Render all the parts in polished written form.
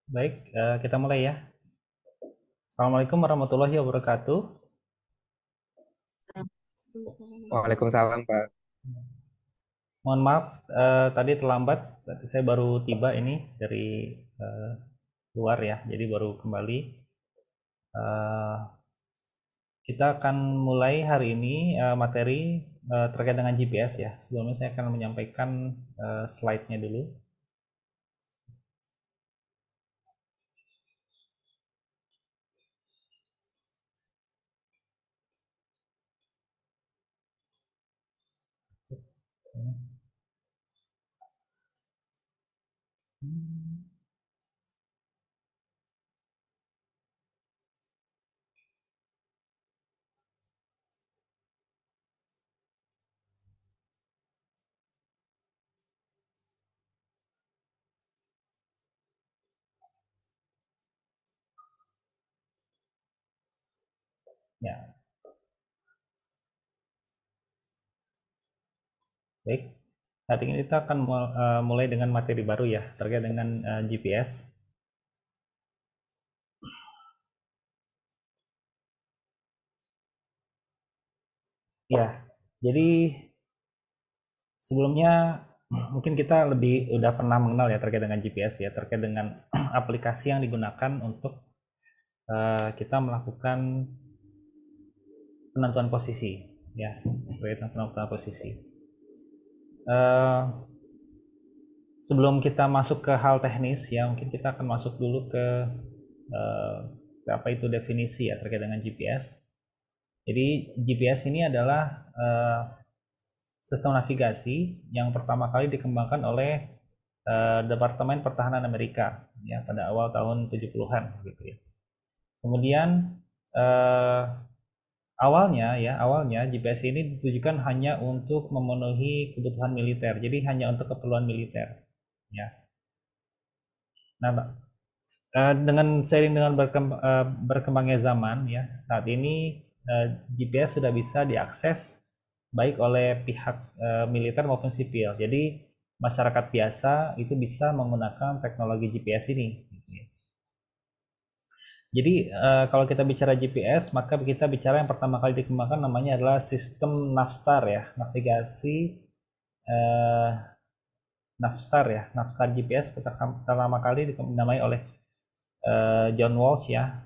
Baik, kita mulai ya. Assalamualaikum warahmatullahi wabarakatuh. Waalaikumsalam, Pak. Mohon maaf, tadi terlambat. Tadi saya baru tiba ini dari eh, luar ya, jadi baru kembali. Eh, kita akan mulai hari ini materi terkait dengan GPS ya. Sebelumnya saya akan menyampaikan slide-nya dulu. Ya, baik. Hari ini kita akan mulai dengan materi baru ya terkait dengan GPS. Ya, jadi sebelumnya mungkin kita lebih udah pernah mengenal ya terkait dengan GPS ya, terkait dengan aplikasi yang digunakan untuk kita melakukan penentuan posisi ya, terkait dengan penentuan posisi. Eh, Sebelum kita masuk ke hal teknis ya, mungkin kita akan masuk dulu eh, ke apa itu definisi ya terkait dengan GPS. Jadi GPS ini adalah sistem navigasi yang pertama kali dikembangkan oleh Departemen Pertahanan Amerika ya pada awal tahun 70-an gitu ya. Kemudian eh, awalnya GPS ini ditujukan hanya untuk memenuhi kebutuhan militer. Jadi hanya untuk keperluan militer ya. Nah, dengan seiring dengan berkembangnya zaman ya, saat ini GPS sudah bisa diakses baik oleh pihak militer maupun sipil. Jadi masyarakat biasa itu bisa menggunakan teknologi GPS ini. Gitu ya. Jadi kalau kita bicara GPS, maka kita bicara yang pertama kali dikembangkan namanya adalah sistem Navstar ya, navigasi eh, Navstar ya, Navstar GPS pertama kali dinamai oleh John Walsh ya,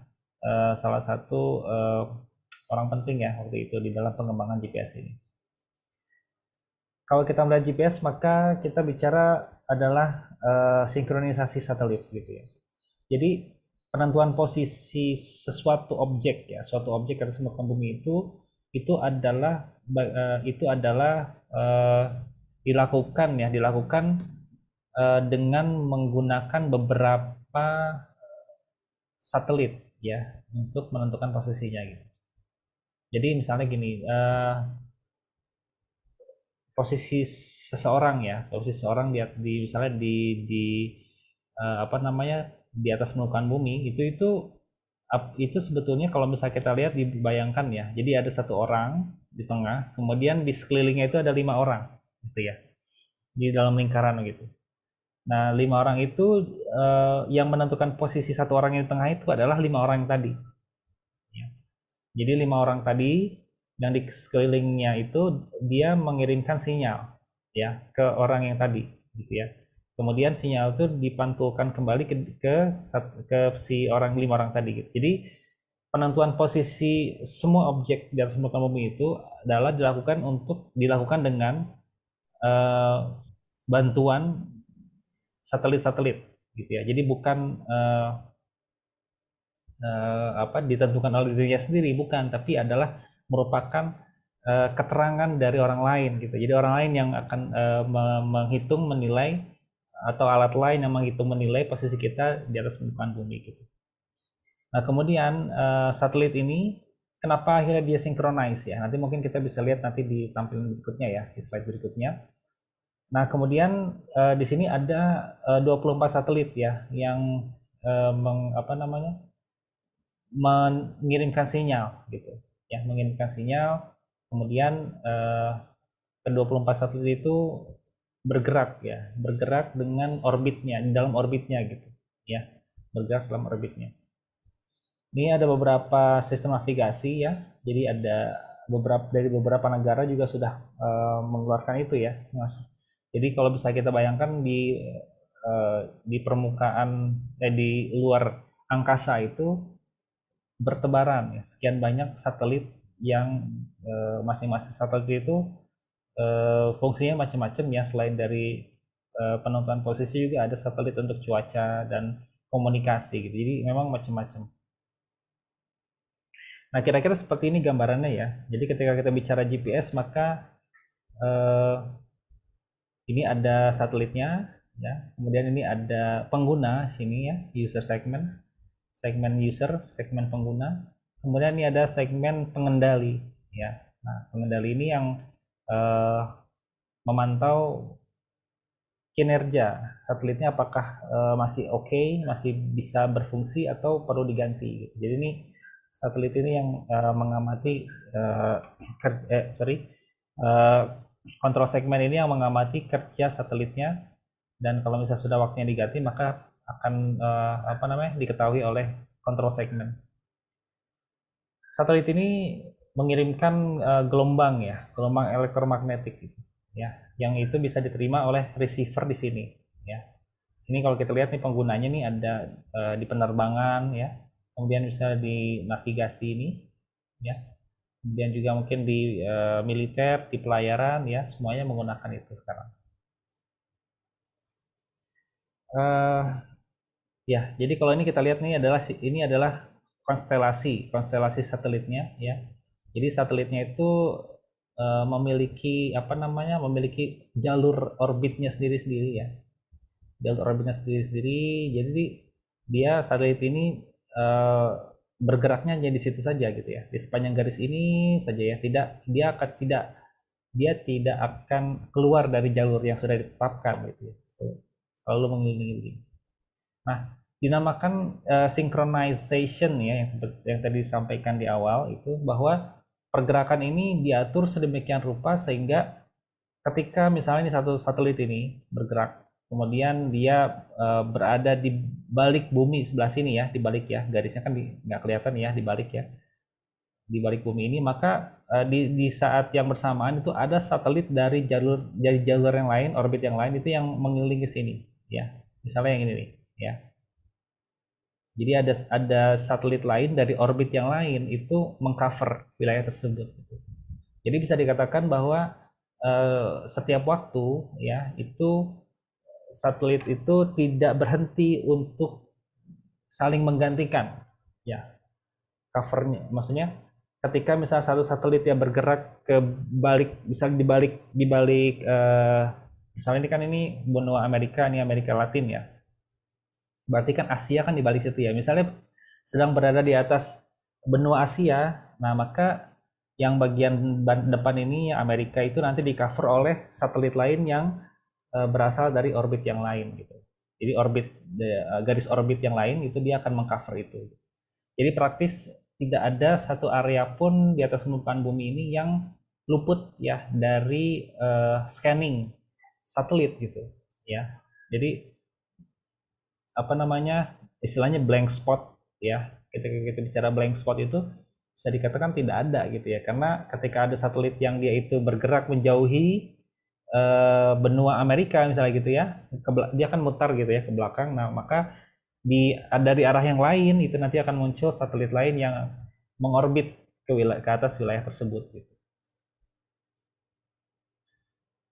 salah satu orang penting ya waktu itu di dalam pengembangan GPS ini. Kalau kita melihat GPS, maka kita bicara adalah sinkronisasi satelit gitu ya. Jadi penentuan posisi sesuatu objek ya, suatu objek yang permukaan bumi itu adalah eh, dilakukan dengan menggunakan beberapa satelit ya untuk menentukan posisinya gitu. Jadi misalnya gini, posisi seseorang ya, posisi seseorang di misalnya di apa namanya di atas permukaan bumi itu sebetulnya kalau misalnya kita lihat dibayangkan ya, jadi ada satu orang di tengah, kemudian di sekelilingnya itu ada 5 orang gitu ya, di dalam lingkaran gitu. Nah, 5 orang itu yang menentukan posisi satu orang yang di tengah itu adalah 5 orang yang tadi. Ya. Jadi 5 orang tadi yang di sekelilingnya itu dia mengirimkan sinyal ya ke orang yang tadi gitu ya. Kemudian sinyal itu dipantulkan kembali ke si 5 orang tadi gitu. Jadi penentuan posisi semua objek di atas permukaan bumi itu adalah dilakukan dengan eh, bantuan satelit-satelit gitu ya. Jadi bukan apa ditentukan oleh dirinya sendiri, bukan, tapi adalah merupakan keterangan dari orang lain gitu. Jadi orang lain yang akan menghitung, menilai, atau alat lain yang menghitung, menilai posisi kita di atas permukaan bumi gitu. Nah, kemudian satelit ini kenapa akhirnya dia synchronize ya? Nanti mungkin kita bisa lihat nanti di tampilan berikutnya ya, di slide berikutnya. Nah, kemudian di sini ada 24 satelit ya yang apa namanya? Mengirimkan sinyal gitu ya, mengirimkan sinyal, kemudian ke 24 satelit itu bergerak ya, bergerak dengan orbitnya, di dalam orbitnya gitu ya. bergerak dalam orbitnya. Ini ada beberapa sistem navigasi ya. Jadi ada beberapa negara juga sudah mengeluarkan itu ya. Jadi kalau bisa kita bayangkan di permukaan di luar angkasa itu bertebaran ya, sekian banyak satelit yang masing-masing satelit itu fungsinya macam-macam ya. Selain dari penentuan posisi juga ada satelit untuk cuaca dan komunikasi gitu. Jadi memang macam-macam. Nah, kira-kira seperti ini gambarannya ya. Jadi ketika kita bicara GPS, maka ini ada satelitnya, ya. Kemudian ini ada pengguna sini ya, user segment, segmen user, segmen pengguna. Kemudian ini ada segmen pengendali, ya. Nah, pengendali ini yang memantau kinerja satelitnya apakah masih oke, masih bisa berfungsi atau perlu diganti. Gitu. Jadi ini satelit ini yang mengamati kontrol segmen ini yang mengamati kerja satelitnya, dan kalau misalnya sudah waktunya diganti maka akan diketahui oleh kontrol segmen. Satelit ini mengirimkan gelombang elektromagnetik gitu, ya, yang itu bisa diterima oleh receiver di sini ya. Sini kalau kita lihat nih penggunanya nih ada di penerbangan ya, kemudian bisa di navigasi ini ya, kemudian juga mungkin di militer, di pelayaran ya, semuanya menggunakan itu sekarang. Ya, jadi kalau ini kita lihat nih adalah konstelasi satelitnya ya. Jadi satelitnya itu memiliki jalur orbitnya sendiri-sendiri ya. Jalur orbitnya sendiri-sendiri. Jadi satelit ini bergeraknya hanya di situ saja gitu ya. Di sepanjang garis ini saja ya. Dia tidak akan keluar dari jalur yang sudah ditetapkan gitu ya. Selalu mengelilingi. Nah, dinamakan synchronization ya, yang tadi disampaikan di awal itu, bahwa pergerakan ini diatur sedemikian rupa sehingga ketika misalnya ini satu satelit ini bergerak, kemudian dia berada di balik bumi sebelah sini ya, di balik ya, garisnya kan nggak kelihatan ya, di balik ya, di balik bumi ini, maka di saat yang bersamaan itu ada satelit dari jalur yang lain, orbit yang lain itu yang mengelilingi sini ya, misalnya yang ini nih ya. Jadi ada satelit lain dari orbit yang lain itu mengcover wilayah tersebut. Jadi bisa dikatakan bahwa setiap waktu ya itu satelit itu tidak berhenti untuk saling menggantikan ya covernya. Maksudnya ketika misalnya satu satelit yang bergerak ke balik, misalnya di balik misalnya ini kan ini benua Amerika, ini Amerika Latin ya. Berarti kan Asia kan di balik situ ya. Misalnya sedang berada di atas benua Asia, nah maka yang bagian depan ini Amerika itu nanti di cover oleh satelit lain yang berasal dari orbit yang lain gitu. Jadi garis orbit yang lain itu dia akan mengcover itu. Jadi praktis tidak ada satu area pun di atas permukaan bumi ini yang luput ya dari scanning satelit gitu ya. Jadi istilahnya blank spot ya. Ketika kita bicara blank spot itu bisa dikatakan tidak ada gitu ya, karena ketika ada satelit yang dia itu bergerak menjauhi benua Amerika misalnya gitu ya, dia akan mutar gitu ya ke belakang. Nah maka dari arah yang lain itu nanti akan muncul satelit lain yang mengorbit ke atas wilayah tersebut gitu.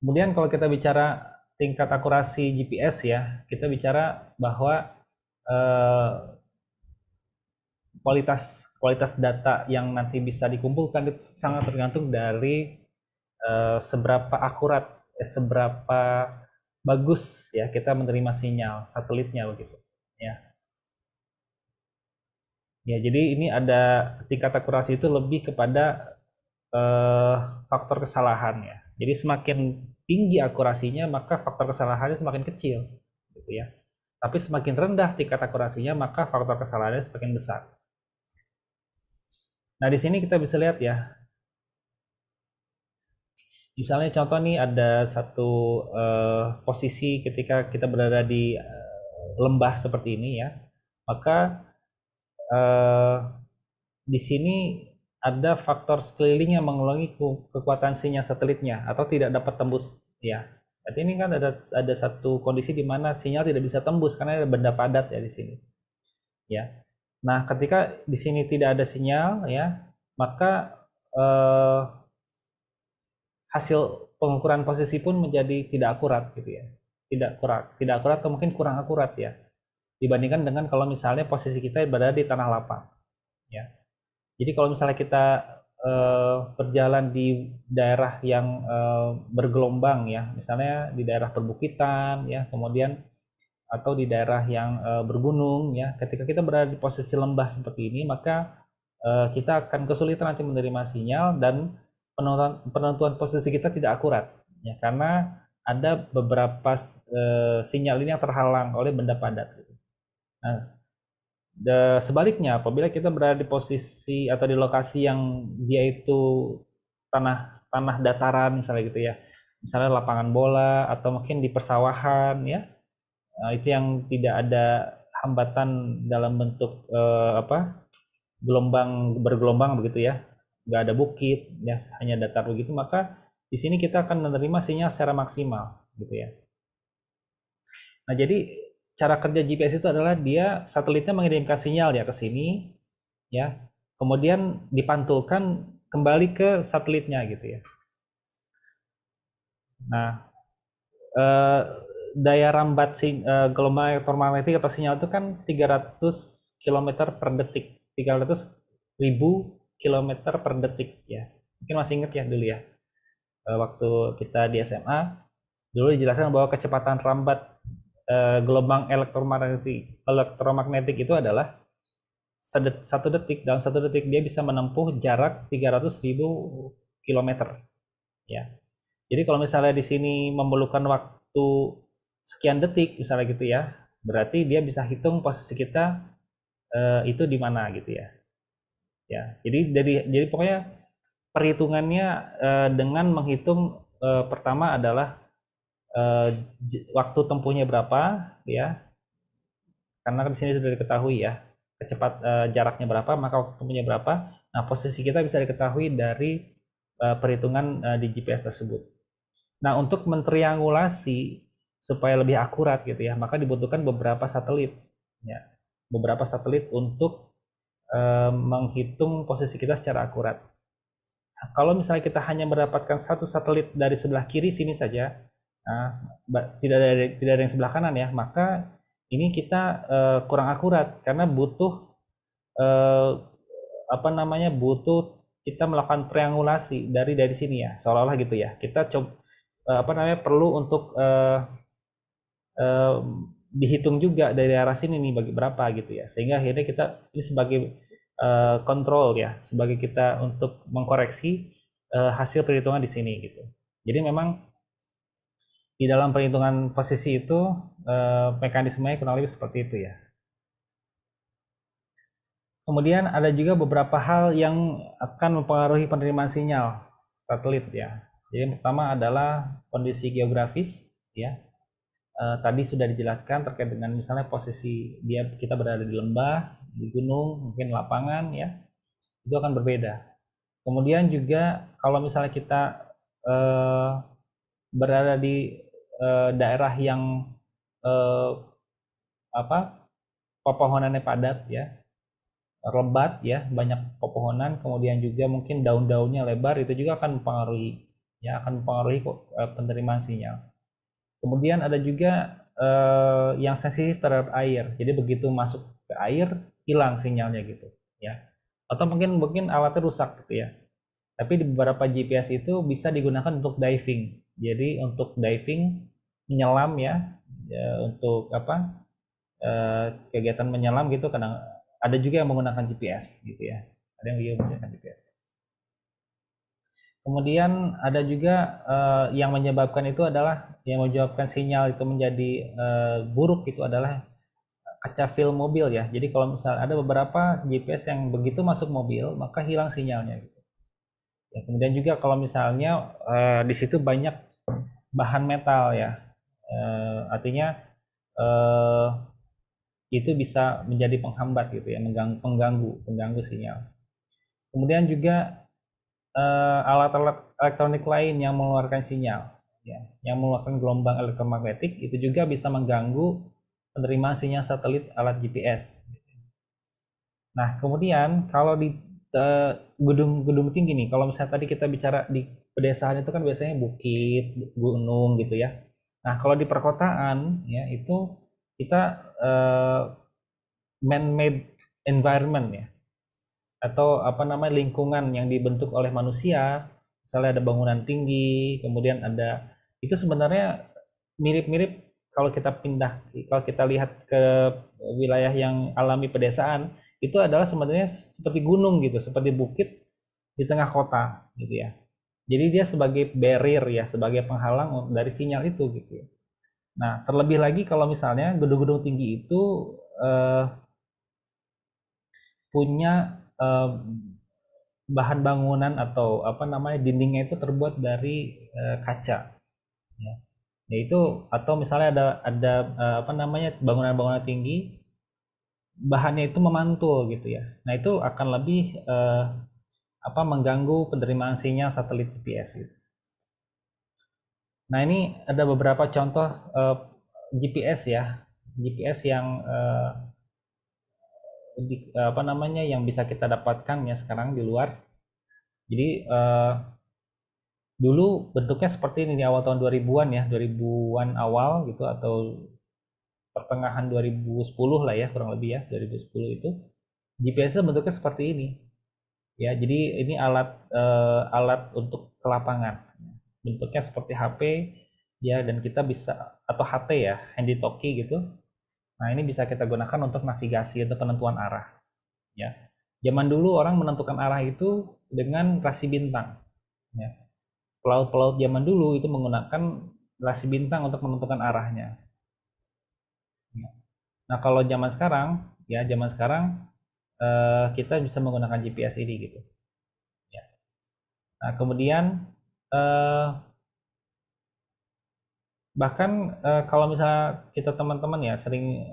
Kemudian kalau kita bicara tingkat akurasi GPS ya, kita bicara bahwa kualitas data yang nanti bisa dikumpulkan itu sangat tergantung dari seberapa akurat, seberapa bagus ya kita menerima sinyal satelitnya begitu ya. Ya, jadi ini ada tingkat akurasi itu lebih kepada faktor kesalahan ya. Jadi semakin tinggi akurasinya maka faktor kesalahannya semakin kecil gitu ya. Tapi semakin rendah tingkat akurasinya maka faktor kesalahannya semakin besar. Nah, di sini kita bisa lihat ya. Misalnya contoh nih ada satu posisi ketika kita berada di lembah seperti ini ya. maka eh, di sini ada faktor sekeliling yang mengurangi kekuatan sinyal satelitnya atau tidak dapat tembus ya. Berarti ini kan ada satu kondisi di mana sinyal tidak bisa tembus karena ada benda padat ya di sini. Ya. Nah, ketika di sini tidak ada sinyal ya, maka eh, hasil pengukuran posisi pun menjadi tidak akurat gitu ya. Tidak akurat atau mungkin kurang akurat ya. Dibandingkan dengan kalau misalnya posisi kita berada di tanah lapang ya. Jadi kalau misalnya kita berjalan di daerah yang bergelombang ya, misalnya di daerah perbukitan ya, kemudian atau di daerah yang bergunung ya, ketika kita berada di posisi lembah seperti ini, maka kita akan kesulitan nanti menerima sinyal dan penentuan posisi kita tidak akurat ya, karena ada beberapa sinyal ini yang terhalang oleh benda padat. Nah, sebaliknya, apabila kita berada di posisi atau di lokasi yang dia itu tanah dataran misalnya gitu ya, misalnya lapangan bola atau mungkin di persawahan ya, itu yang tidak ada hambatan dalam bentuk gelombang bergelombang begitu ya, nggak ada bukit ya, hanya datar begitu, maka di sini kita akan menerima sinyal secara maksimal gitu ya. Nah, jadi cara kerja GPS itu adalah dia satelitnya mengirimkan sinyal ya ke sini ya. Kemudian dipantulkan kembali ke satelitnya gitu ya. Nah, eh, daya rambat gelombang elektromagnetik atau sinyal itu kan 300 km per detik, 300 ribu kilometer per detik ya. Mungkin masih ingat ya dulu ya, waktu kita di SMA dulu dijelaskan bahwa kecepatan rambat gelombang elektromagnetik itu adalah dalam satu detik dia bisa menempuh jarak 300.000 kilometer ya. Jadi kalau misalnya di sini memerlukan waktu sekian detik misalnya gitu ya, berarti dia bisa hitung posisi kita itu di mana gitu ya. Ya, jadi pokoknya perhitungannya dengan menghitung pertama adalah waktu tempuhnya berapa ya, karena di sini sudah diketahui ya jaraknya berapa, maka waktu tempuhnya berapa. Nah, posisi kita bisa diketahui dari perhitungan di GPS tersebut. Nah, untuk mentriangulasi supaya lebih akurat gitu ya, maka dibutuhkan beberapa satelit ya, beberapa satelit untuk menghitung posisi kita secara akurat. Nah, kalau misalnya kita hanya mendapatkan satu satelit dari sebelah kiri sini saja, nah, tidak ada yang sebelah kanan ya, maka ini kita kurang akurat karena butuh eh, butuh kita melakukan triangulasi dari sini ya, seolah-olah gitu ya. Kita coba perlu untuk eh, dihitung juga dari arah sini nih bagi berapa gitu ya, sehingga akhirnya kita ini sebagai kontrol ya, sebagai kita untuk mengkoreksi hasil perhitungan di sini gitu. Jadi memang di dalam perhitungan posisi itu mekanismenya kurang lebih seperti itu ya. Kemudian ada juga beberapa hal yang akan mempengaruhi penerimaan sinyal satelit ya. Jadi yang pertama adalah kondisi geografis ya. Tadi sudah dijelaskan terkait dengan misalnya posisi kita berada di lembah, di gunung, mungkin lapangan ya, itu akan berbeda. Kemudian juga kalau misalnya kita eh, berada di daerah yang eh, pepohonannya padat ya, lebat ya, banyak pepohonan, kemudian juga mungkin daun-daunnya lebar, itu juga akan mempengaruhi ya, akan mempengaruhi penerimaan sinyal. Kemudian ada juga yang sensitif terhadap air. Jadi begitu masuk ke air hilang sinyalnya gitu ya. Atau mungkin alatnya rusak gitu ya. Tapi di beberapa GPS itu bisa digunakan untuk diving. Jadi untuk diving menyelam ya untuk kegiatan menyelam gitu, kadang ada juga yang menggunakan GPS gitu ya. Ada yang juga menggunakan GPS. Kemudian ada juga yang menyebabkan sinyal itu menjadi buruk, itu adalah kaca film mobil ya. Jadi kalau misalnya ada beberapa GPS yang begitu masuk mobil maka hilang sinyalnya gitu. Ya, kemudian juga kalau misalnya di situ banyak bahan metal ya, artinya eh, itu bisa menjadi penghambat gitu ya, pengganggu sinyal. Kemudian juga alat-alat elektronik lain yang mengeluarkan sinyal, ya, yang mengeluarkan gelombang elektromagnetik itu juga bisa mengganggu penerimaan sinyal satelit alat GPS. Nah, kemudian kalau di gedung-gedung tinggi nih, kalau misalnya tadi kita bicara di pedesaan itu kan biasanya bukit, gunung gitu ya. Nah, kalau di perkotaan ya itu kita man-made environment ya, atau apa namanya lingkungan yang dibentuk oleh manusia. Misalnya ada bangunan tinggi, kemudian ada itu sebenarnya mirip-mirip kalau kita lihat ke wilayah yang alami pedesaan itu adalah sebenarnya seperti gunung gitu, seperti bukit di tengah kota gitu ya. Jadi dia sebagai barrier ya, sebagai penghalang dari sinyal itu gitu ya. Nah, terlebih lagi kalau misalnya gedung-gedung tinggi itu eh, punya bahan bangunan atau apa namanya dindingnya itu terbuat dari kaca ya. Yaitu atau misalnya ada apa namanya bangunan-bangunan tinggi bahannya itu memantul gitu ya. Nah, itu akan lebih apa mengganggu penerimaan sinyal satelit GPS gitu. Nah, ini ada beberapa contoh GPS ya. GPS yang apa namanya yang bisa kita dapatkan ya sekarang di luar. Jadi dulu bentuknya seperti ini di awal tahun 2000-an ya, 2000-an awal gitu atau pertengahan 2010 lah ya kurang lebih ya, 2010 itu GPS bentuknya seperti ini. Ya, jadi ini alat untuk ke lapangan. Bentuknya seperti HP ya dan kita bisa atau HT ya, handy talkie gitu. Nah, ini bisa kita gunakan untuk navigasi untuk penentuan arah ya. Zaman dulu orang menentukan arah itu dengan rasi bintang ya. Pelaut-pelaut zaman dulu itu menggunakan rasi bintang untuk menentukan arahnya. Nah, kalau zaman sekarang kita bisa menggunakan GPS ini gitu. Ya. Nah, kemudian eh, bahkan kalau misalnya kita teman-teman ya sering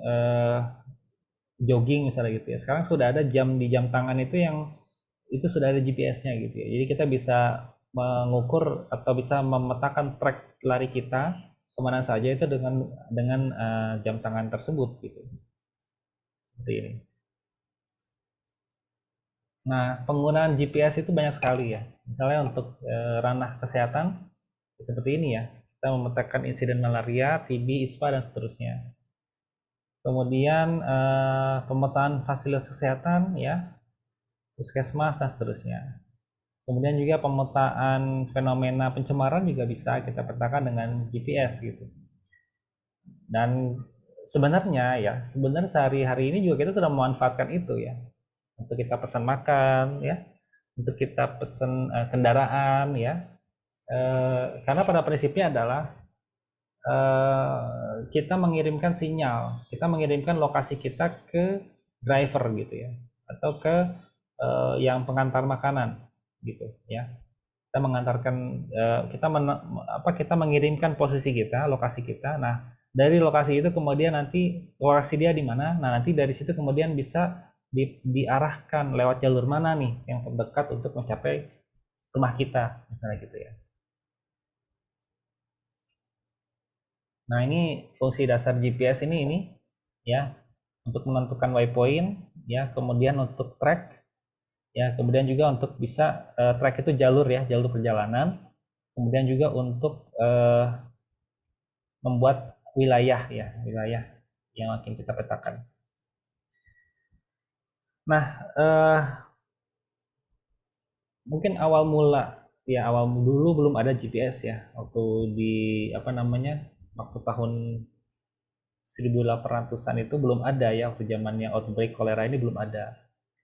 jogging misalnya gitu ya. Sekarang sudah ada jam di jam tangan itu yang itu sudah ada GPS-nya gitu ya. Jadi kita bisa mengukur atau bisa memetakan track lari kita kemana saja itu dengan jam tangan tersebut gitu. Seperti ini. Nah, penggunaan GPS itu banyak sekali ya. Misalnya untuk ranah kesehatan seperti ini ya. Kita memetakan insiden malaria, TB, ISPA dan seterusnya. Kemudian pemetaan fasilitas kesehatan ya, puskesmas dan seterusnya. Kemudian juga pemetaan fenomena pencemaran juga bisa kita petakan dengan GPS gitu. Dan sebenarnya sehari-hari ini juga kita sudah memanfaatkan itu ya. Untuk kita pesan makan ya, untuk kita pesan kendaraan ya. Karena pada prinsipnya adalah kita mengirimkan sinyal, kita mengirimkan lokasi kita ke driver gitu ya, atau ke yang pengantar makanan gitu ya. Kita mengantarkan kita mengirimkan posisi kita, lokasi kita. Nah, dari lokasi itu kemudian nanti lokasi dia di mana. Nah, nanti dari situ kemudian bisa diarahkan lewat jalur mana nih yang terdekat untuk mencapai rumah kita misalnya gitu ya. Nah, ini fungsi dasar GPS ini ya untuk menentukan waypoint ya, kemudian untuk track ya, kemudian juga untuk bisa track itu jalur ya, jalur perjalanan. Kemudian juga untuk membuat wilayah ya, wilayah yang akan kita petakan. Nah, mungkin awal dulu belum ada GPS ya, waktu di apa namanya, waktu tahun 1800-an itu belum ada ya, waktu zamannya outbreak kolera ini belum ada.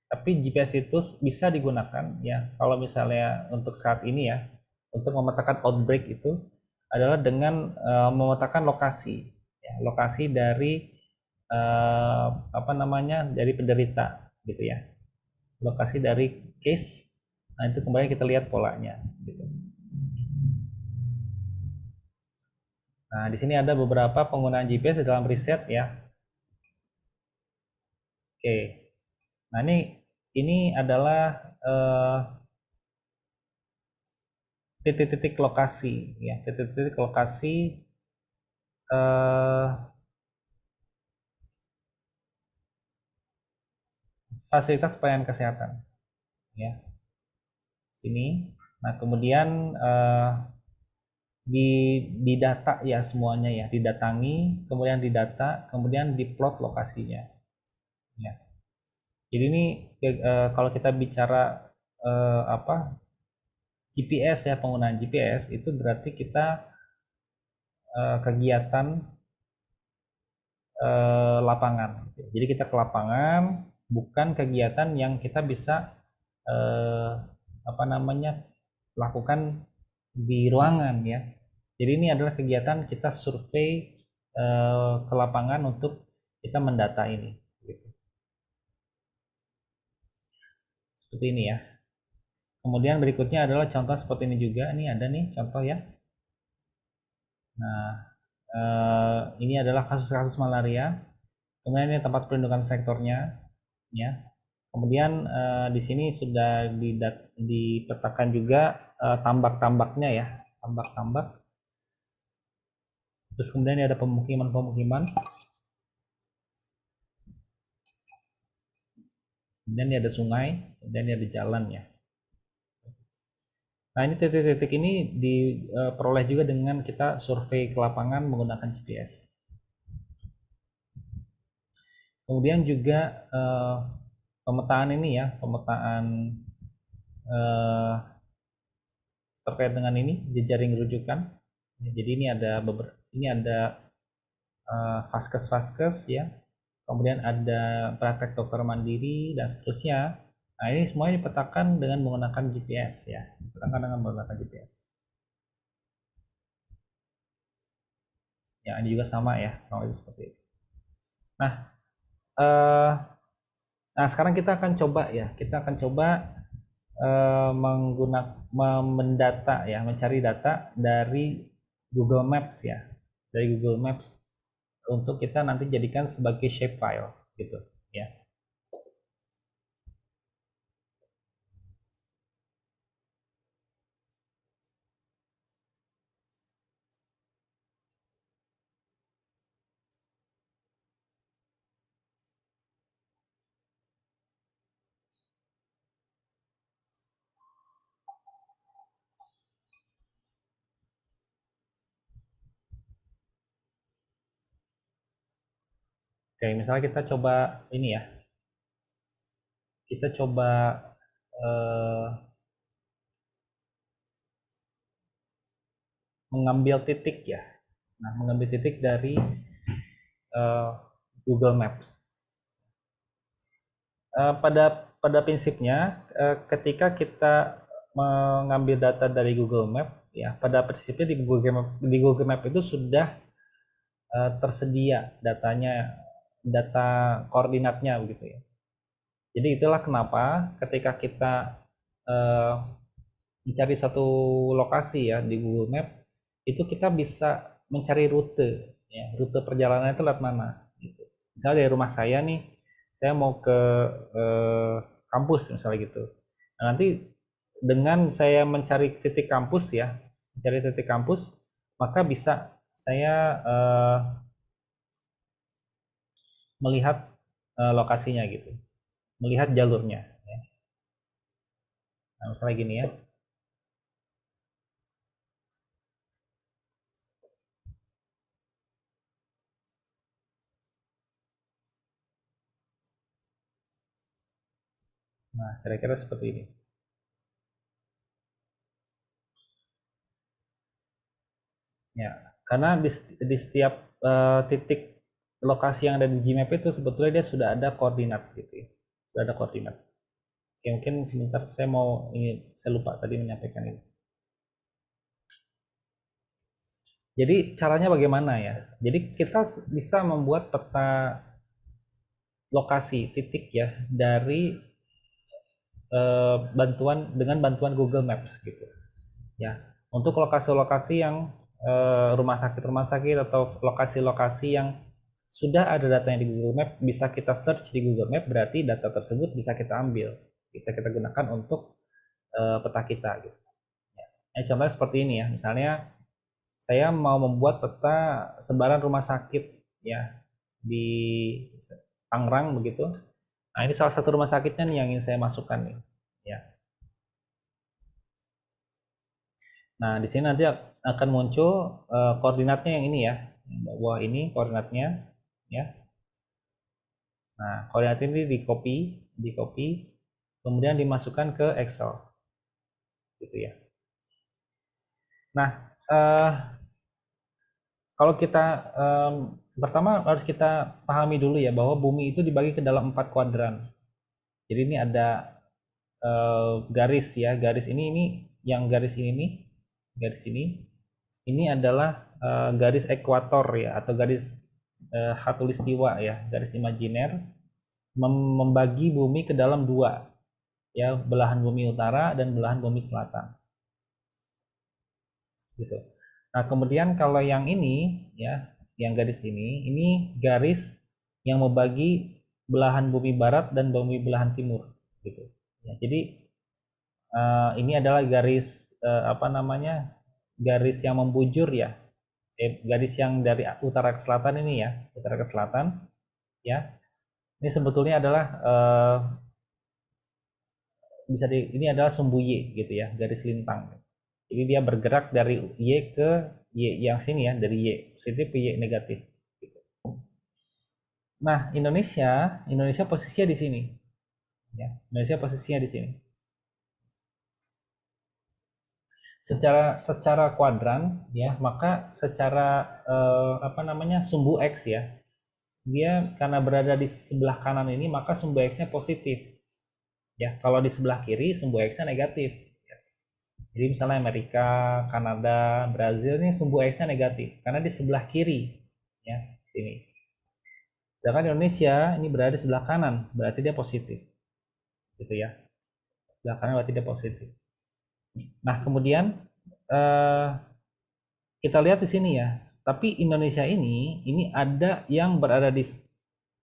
Tapi GPS itu bisa digunakan ya, kalau misalnya untuk saat ini ya, untuk memetakan outbreak itu adalah dengan memetakan lokasi, ya, lokasi dari apa namanya dari penderita gitu ya, lokasi dari case. Nah, itu kembali kita lihat polanya gitu. Nah, di sini ada beberapa penggunaan GPS dalam riset ya. Oke. Nah, ini adalah titik-titik lokasi ya, titik-titik lokasi eh, fasilitas pelayanan kesehatan ya. Sini. Nah, kemudian di data ya semuanya ya, didatangi, kemudian didata, kemudian diplot lokasinya. Ya. Jadi ini kalau kita bicara apa GPS ya, penggunaan GPS itu berarti kita kegiatan lapangan. Jadi kita ke lapangan, bukan kegiatan yang kita bisa apa namanya lakukan di ruangan ya. Jadi ini adalah kegiatan kita survei ke lapangan untuk kita mendata ini. Gitu. Seperti ini ya. Kemudian berikutnya adalah contoh seperti ini juga. Ini ada nih contoh ya. Nah, ini adalah kasus-kasus malaria. Kemudian ini tempat perlindungan vektornya, ya. Kemudian di sini sudah dipetakan juga tambak-tambaknya ya, tambak-tambak. Terus kemudian ini ada pemukiman-pemukiman. Kemudian ini ada sungai, dan ini ada jalan ya. Nah, ini titik-titik ini diperoleh juga dengan kita survei ke lapangan menggunakan GPS. Kemudian juga pemetaan ini ya, pemetaan terkait dengan ini jejaring rujukan. Jadi ini ada vaskes-vaskes ya, kemudian ada praktek dokter mandiri dan seterusnya. Nah, ini semuanya dipetakan dengan menggunakan GPS ya, dipetakan dengan menggunakan GPS. Ya, ini juga sama ya, kalau itu seperti itu. Nah, sekarang kita akan coba ya, mendata ya, mencari data dari Google Maps ya, dari Google Maps untuk kita nanti jadikan sebagai shapefile gitu ya. Oke, misalnya kita coba ini ya, kita coba mengambil titik ya. Nah, mengambil titik dari Google Maps. Pada prinsipnya, ketika kita mengambil data dari Google Map, ya, pada prinsipnya di Google Map itu sudah tersedia datanya, data koordinatnya begitu ya. Jadi itulah kenapa ketika kita mencari satu lokasi ya di Google Map, itu kita bisa mencari rute, ya, rute perjalanan itu lewat mana. Gitu. Misalnya dari rumah saya nih, saya mau ke kampus misalnya gitu. Nah, nanti dengan saya mencari titik kampus ya, mencari titik kampus, maka bisa saya melihat lokasinya gitu, melihat jalurnya. Ya. Nah, misalnya gini ya. Nah, kira-kira seperti ini. Ya, karena di setiap titik lokasi yang ada di Gmap itu sebetulnya dia sudah ada koordinat gitu ya. Sudah ada koordinat. Oke, mungkin sebentar saya lupa tadi menyampaikan ini. Jadi caranya bagaimana ya? Jadi kita bisa membuat peta lokasi titik ya dari dengan bantuan Google Maps gitu. Ya, untuk lokasi-lokasi yang rumah sakit atau lokasi-lokasi yang sudah ada datanya di Google Map, bisa kita search di Google Map, berarti data tersebut bisa kita ambil, bisa kita gunakan untuk peta kita gitu. Contohnya seperti ini ya, misalnya saya mau membuat peta sebaran rumah sakit ya di Tangerang begitu. Nah, ini salah satu rumah sakitnya nih yang ingin saya masukkan nih ya. Nah, di sini nanti akan muncul koordinatnya yang ini ya. Bahwa ini koordinatnya ya. Nah, koordinat ini di copy, kemudian dimasukkan ke Excel. Gitu ya. Nah, kalau kita pertama harus kita pahami dulu ya bahwa bumi itu dibagi ke dalam 4 kuadran. Jadi ini ada garis ya, garis ini yang garis ini nih, garis ini adalah garis ekuator ya, atau garis khatulistiwa ya, garis imajiner membagi bumi ke dalam 2 ya, belahan bumi utara dan belahan bumi selatan gitu. Nah, kemudian kalau yang ini ya, yang garis ini garis yang membagi belahan bumi barat dan bumi belahan timur gitu ya. Jadi ini adalah garis apa namanya, garis yang membujur ya, garis yang dari utara ke selatan ini ya, utara ke selatan ya. Ini sebetulnya adalah ini adalah sumbu Y gitu ya, garis lintang. Jadi dia bergerak dari Y ke Y yang sini ya, dari Y positif ke Y negatif. Gitu. Nah, Indonesia posisinya di sini. Ya, Indonesia posisinya di sini. Secara kuadran ya, maka secara apa namanya, sumbu X ya, dia karena berada di sebelah kanan ini, maka sumbu X-nya positif. Ya, kalau di sebelah kiri sumbu X-nya negatif. Jadi misalnya Amerika, Kanada, Brazil ini sumbu X-nya negatif karena di sebelah kiri ya, sini. Sedangkan Indonesia ini berada di sebelah kanan, berarti dia positif. Gitu ya. Sebelah kanan berarti dia positif. Nah, kemudian kita lihat di sini ya. Tapi Indonesia ini ada yang berada di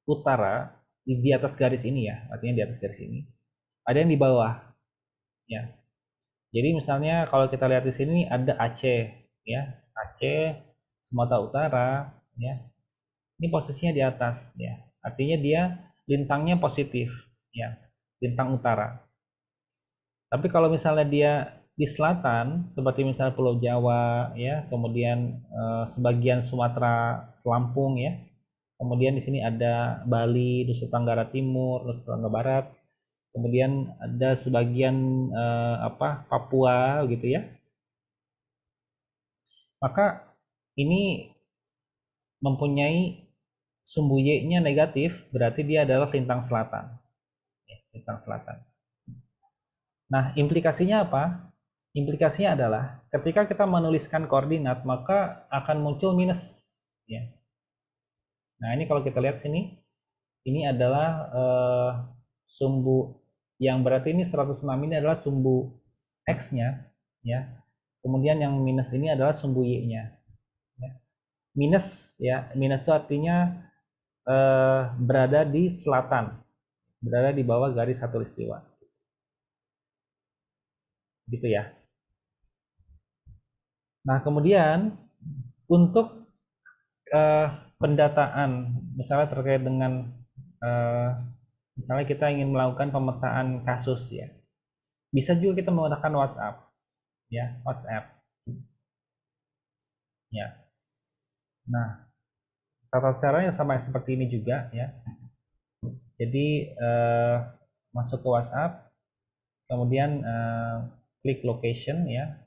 utara, di atas garis ini ya, artinya di atas garis ini. Ada yang di bawah. Ya. Jadi misalnya kalau kita lihat di sini ada Aceh, ya, Aceh, Sumatera Utara, ya, ini posisinya di atas, ya, artinya dia lintangnya positif, ya, lintang utara. Tapi kalau misalnya dia di selatan, seperti misalnya Pulau Jawa, ya, kemudian sebagian Sumatera, Lampung, ya, kemudian di sini ada Bali, Nusa Tenggara Timur, Nusa Tenggara Barat, kemudian ada sebagian Papua gitu ya, maka ini mempunyai sumbu Y-nya negatif, berarti dia adalah lintang selatan ya, lintang selatan. Nah, implikasinya apa? Implikasinya adalah ketika kita menuliskan koordinat, maka akan muncul minus ya. Nah, ini kalau kita lihat sini, ini adalah sumbu yang berarti ini 106 ini adalah sumbu X-nya ya. Kemudian yang minus ini adalah sumbu Y-nya. Ya. Minus ya, minus itu artinya berada di selatan, berada di bawah garis khatulistiwa. Gitu ya. Nah, kemudian untuk pendataan misalnya terkait dengan misalnya kita ingin melakukan pemetaan kasus ya, bisa juga kita menggunakan WhatsApp ya, WhatsApp ya. Nah, tata caranya sama seperti ini juga ya. Jadi masuk ke WhatsApp, kemudian klik location ya,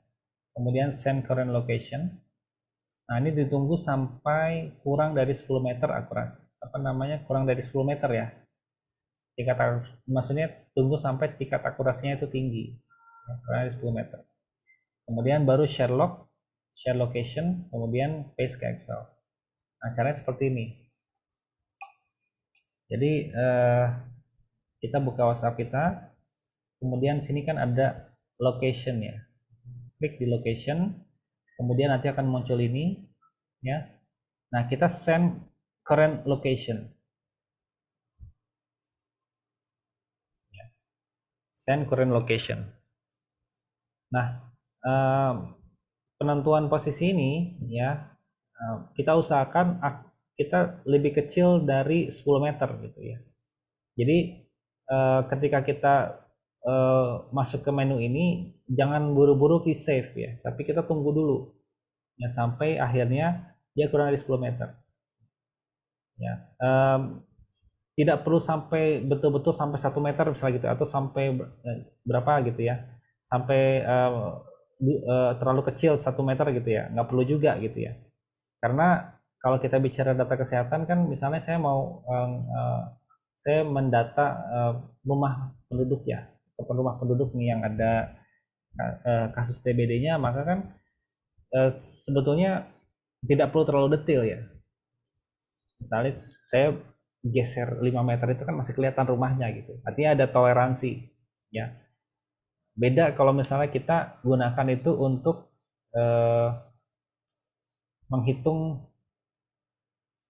kemudian send current location. Nah, ini ditunggu sampai kurang dari 10 meter akurasi. Apa namanya? Kurang dari 10 meter ya. Maksudnya tunggu sampai tingkat akurasinya itu tinggi. Ya, kurang dari 10 meter. Kemudian baru share location, kemudian paste ke Excel. Nah, caranya seperti ini. Jadi kita buka WhatsApp kita, kemudian sini kan ada location ya. Klik di location, kemudian nanti akan muncul ini ya. Nah, kita send current location. Send current location. Nah, penentuan posisi ini ya, kita usahakan kita lebih kecil dari 10 meter gitu ya. Jadi ketika kita masuk ke menu ini, jangan buru-buru key save ya, tapi kita tunggu dulu ya sampai akhirnya dia kurang dari 10 meter. Ya, tidak perlu sampai betul-betul sampai 1 meter misalnya gitu, atau sampai berapa gitu ya, sampai terlalu kecil 1 meter gitu ya, nggak perlu juga gitu ya. Karena kalau kita bicara data kesehatan kan, misalnya saya mau saya mendata rumah penduduk ya, rumah penduduk nih yang ada kasus TBD-nya, maka kan sebetulnya tidak perlu terlalu detail ya. Misalnya saya geser 5 meter itu kan masih kelihatan rumahnya gitu. Artinya ada toleransi ya. Beda kalau misalnya kita gunakan itu untuk menghitung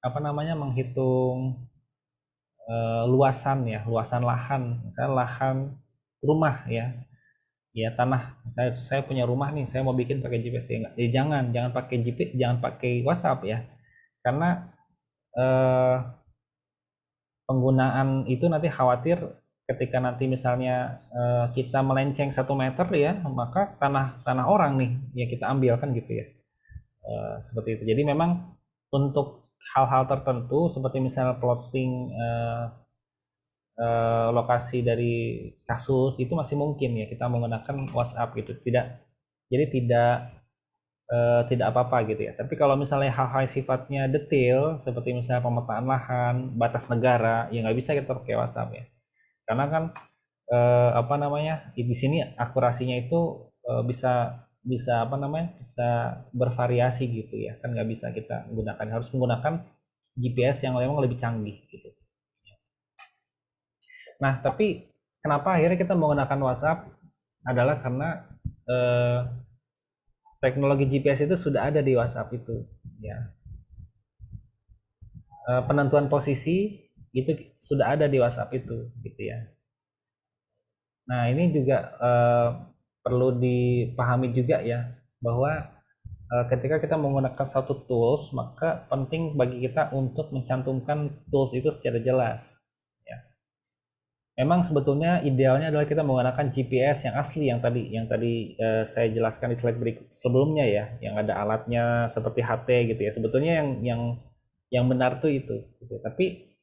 apa namanya, menghitung luasan ya, luasan lahan, misalnya lahan rumah ya, ya tanah. Saya punya rumah nih, saya mau bikin pakai GPS ya, enggak, jangan pakai GPS, jangan pakai WhatsApp ya, karena penggunaan itu nanti khawatir ketika nanti misalnya kita melenceng 1 meter ya, maka tanah orang nih yang kita ambil kan gitu ya. Seperti itu. Jadi memang untuk hal-hal tertentu seperti misalnya plotting lokasi dari kasus itu masih mungkin ya kita menggunakan WhatsApp gitu. Jadi tidak apa-apa gitu ya. Tapi kalau misalnya hal-hal sifatnya detail seperti misalnya pemetaan lahan, batas negara, ya nggak bisa kita pakai WhatsApp ya. Karena kan apa namanya, di sini akurasinya itu bisa bisa apa namanya, bisa bervariasi gitu ya. Kan nggak bisa kita gunakan, harus menggunakan GPS yang memang lebih canggih gitu. Nah, tapi kenapa akhirnya kita menggunakan WhatsApp adalah karena eh, teknologi GPS itu sudah ada di WhatsApp itu ya. Penentuan posisi itu sudah ada di WhatsApp itu gitu ya. Nah, ini juga perlu dipahami juga ya, bahwa ketika kita menggunakan satu tools, maka penting bagi kita untuk mencantumkan tools itu secara jelas ya. Memang sebetulnya idealnya adalah kita menggunakan GPS yang asli, yang tadi saya jelaskan di slide berikut sebelumnya ya, yang ada alatnya seperti HT gitu ya. Sebetulnya yang benar tuh itu gitu. Tapi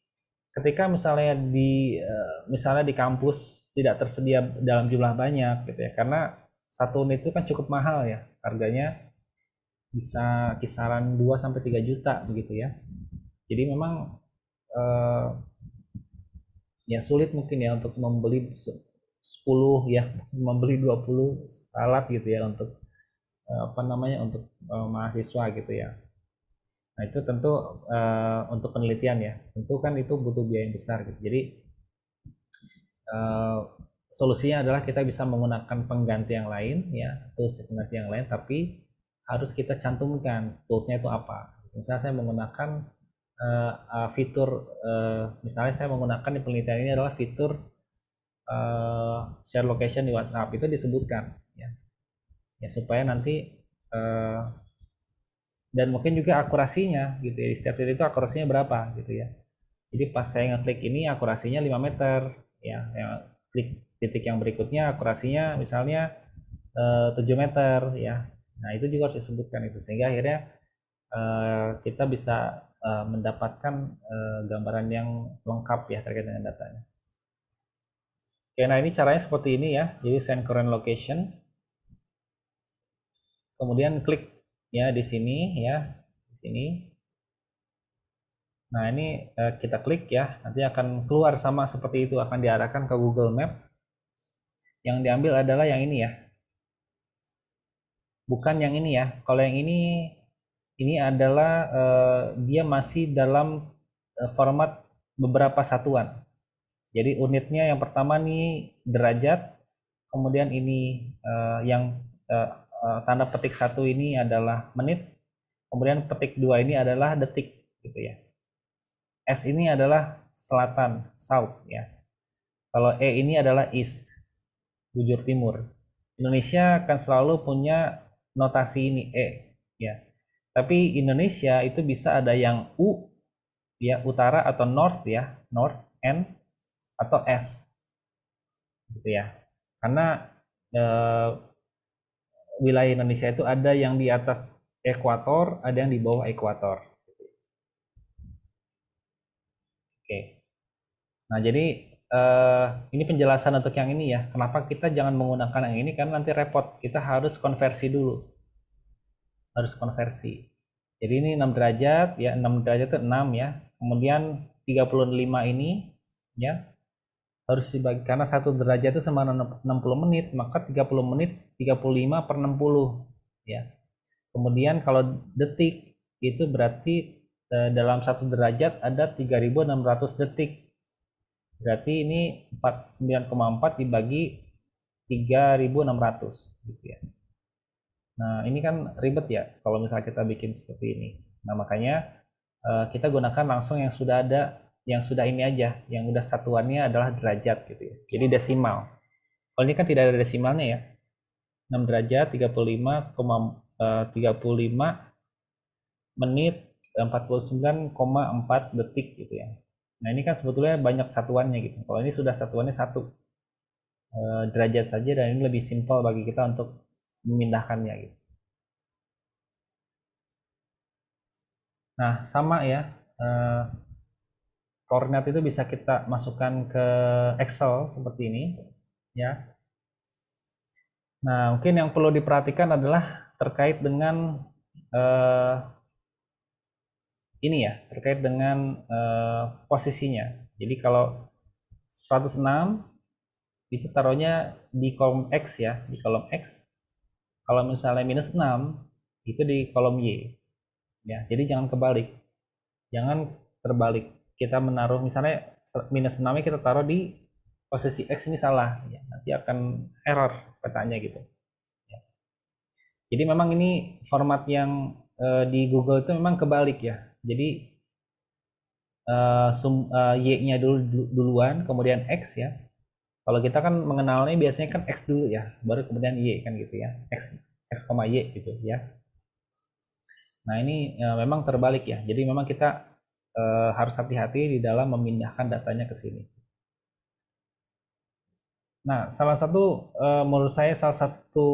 ketika misalnya di kampus tidak tersedia dalam jumlah banyak gitu ya, karena satu unit itu kan cukup mahal ya, harganya bisa kisaran 2 sampai 3 juta begitu ya. Jadi memang eh, ya sulit mungkin ya untuk membeli 10 ya, membeli 20 alat gitu ya untuk apa namanya, untuk mahasiswa gitu ya. Nah, itu tentu untuk penelitian ya, tentu kan itu butuh biaya yang besar gitu. Jadi solusinya adalah kita bisa menggunakan pengganti yang lain ya, tools pengganti yang lain, tapi harus kita cantumkan toolsnya itu apa. Misalnya saya menggunakan fitur misalnya saya menggunakan di penelitian ini adalah fitur share location di WhatsApp, itu disebutkan ya, ya supaya nanti dan mungkin juga akurasinya gitu ya, di setiap titik itu akurasinya berapa gitu ya. Jadi pas saya ngeklik ini akurasinya 5 meter ya, klik titik yang berikutnya akurasinya misalnya 7 meter ya. Nah, itu juga harus disebutkan itu, sehingga akhirnya kita bisa mendapatkan gambaran yang lengkap ya terkait dengan datanya. Oke, nah ini caranya seperti ini ya. Jadi send current location. Kemudian klik ya di sini ya, di sini. Nah, ini kita klik ya, nanti akan keluar sama seperti itu, akan diarahkan ke Google Map. Yang diambil adalah yang ini ya, bukan yang ini ya. Kalau yang ini adalah dia masih dalam format beberapa satuan. Jadi unitnya yang pertama nih derajat, kemudian ini yang tanda petik 1 ini adalah menit, kemudian petik 2 ini adalah detik gitu ya. S ini adalah selatan, south ya. Kalau E ini adalah east, bujur timur. Indonesia akan selalu punya notasi ini E ya. Tapi Indonesia itu bisa ada yang U ya, utara atau north ya, north, N atau S gitu ya. Karena eh, wilayah Indonesia itu ada yang di atas ekuator, ada yang di bawah ekuator. Oke. Nah, jadi ini penjelasan untuk yang ini ya. Kenapa kita jangan menggunakan yang ini, karena nanti repot. Kita harus konversi dulu. Harus konversi. Jadi ini 6 derajat ya, 6 derajat itu 6 ya. Kemudian 35 ini ya harus dibagi, karena 1 derajat itu sama 60 menit, maka 30 menit 35 per 60 ya. Kemudian kalau detik itu berarti dalam 1 derajat ada 3600 detik. Berarti ini 9,4 dibagi 3600 gitu ya. Nah, ini kan ribet ya kalau misalnya kita bikin seperti ini. Nah, makanya kita gunakan langsung yang sudah ada, yang sudah ini aja, yang udah satuannya adalah derajat gitu ya. Jadi desimal. Kalau ini kan tidak ada desimalnya ya. 6 derajat 35 menit 49,4 detik gitu ya. Nah, ini kan sebetulnya banyak satuannya gitu. Kalau ini sudah satuannya 1 derajat saja, dan ini lebih simpel bagi kita untuk memindahkannya gitu. Nah, sama ya. Koordinat itu bisa kita masukkan ke Excel seperti ini ya. Nah, mungkin yang perlu diperhatikan adalah terkait dengan ini ya, terkait dengan posisinya. Jadi kalau 106 itu taruhnya di kolom X ya, di kolom X. Kalau misalnya minus 6 itu di kolom Y ya. Jadi jangan kebalik. Jangan terbalik. Kita menaruh misalnya minus 6 nya kita taruh di posisi X, ini salah ya. Nanti akan error petanya gitu. Ya. Jadi memang ini format yang di Google itu memang kebalik ya. Jadi Y-nya duluan, kemudian X ya. Kalau kita kan mengenalnya biasanya kan X dulu ya, baru kemudian Y kan gitu ya. X, Y gitu ya. Nah, ini memang terbalik ya. Jadi memang kita harus hati-hati di dalam memindahkan datanya ke sini. Nah, salah satu menurut saya salah satu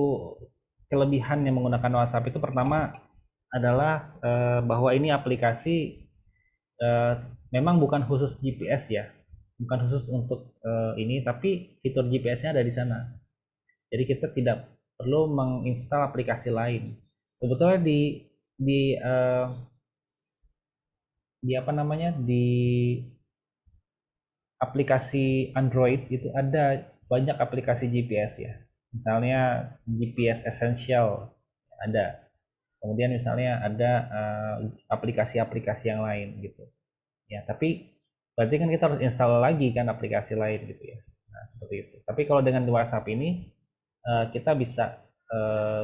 kelebihan yang menggunakan WhatsApp itu pertama adalah bahwa ini aplikasi memang bukan khusus GPS ya, bukan khusus untuk ini, tapi fitur GPS-nya ada di sana. Jadi kita tidak perlu menginstal aplikasi lain. Sebetulnya di apa namanya, di aplikasi Android itu ada banyak aplikasi GPS ya. Misalnya GPS Essential ada. Kemudian misalnya ada aplikasi-aplikasi yang lain gitu. Ya, tapi berarti kan kita harus install lagi kan aplikasi lain gitu ya. Nah, seperti itu. Tapi kalau dengan WhatsApp ini kita bisa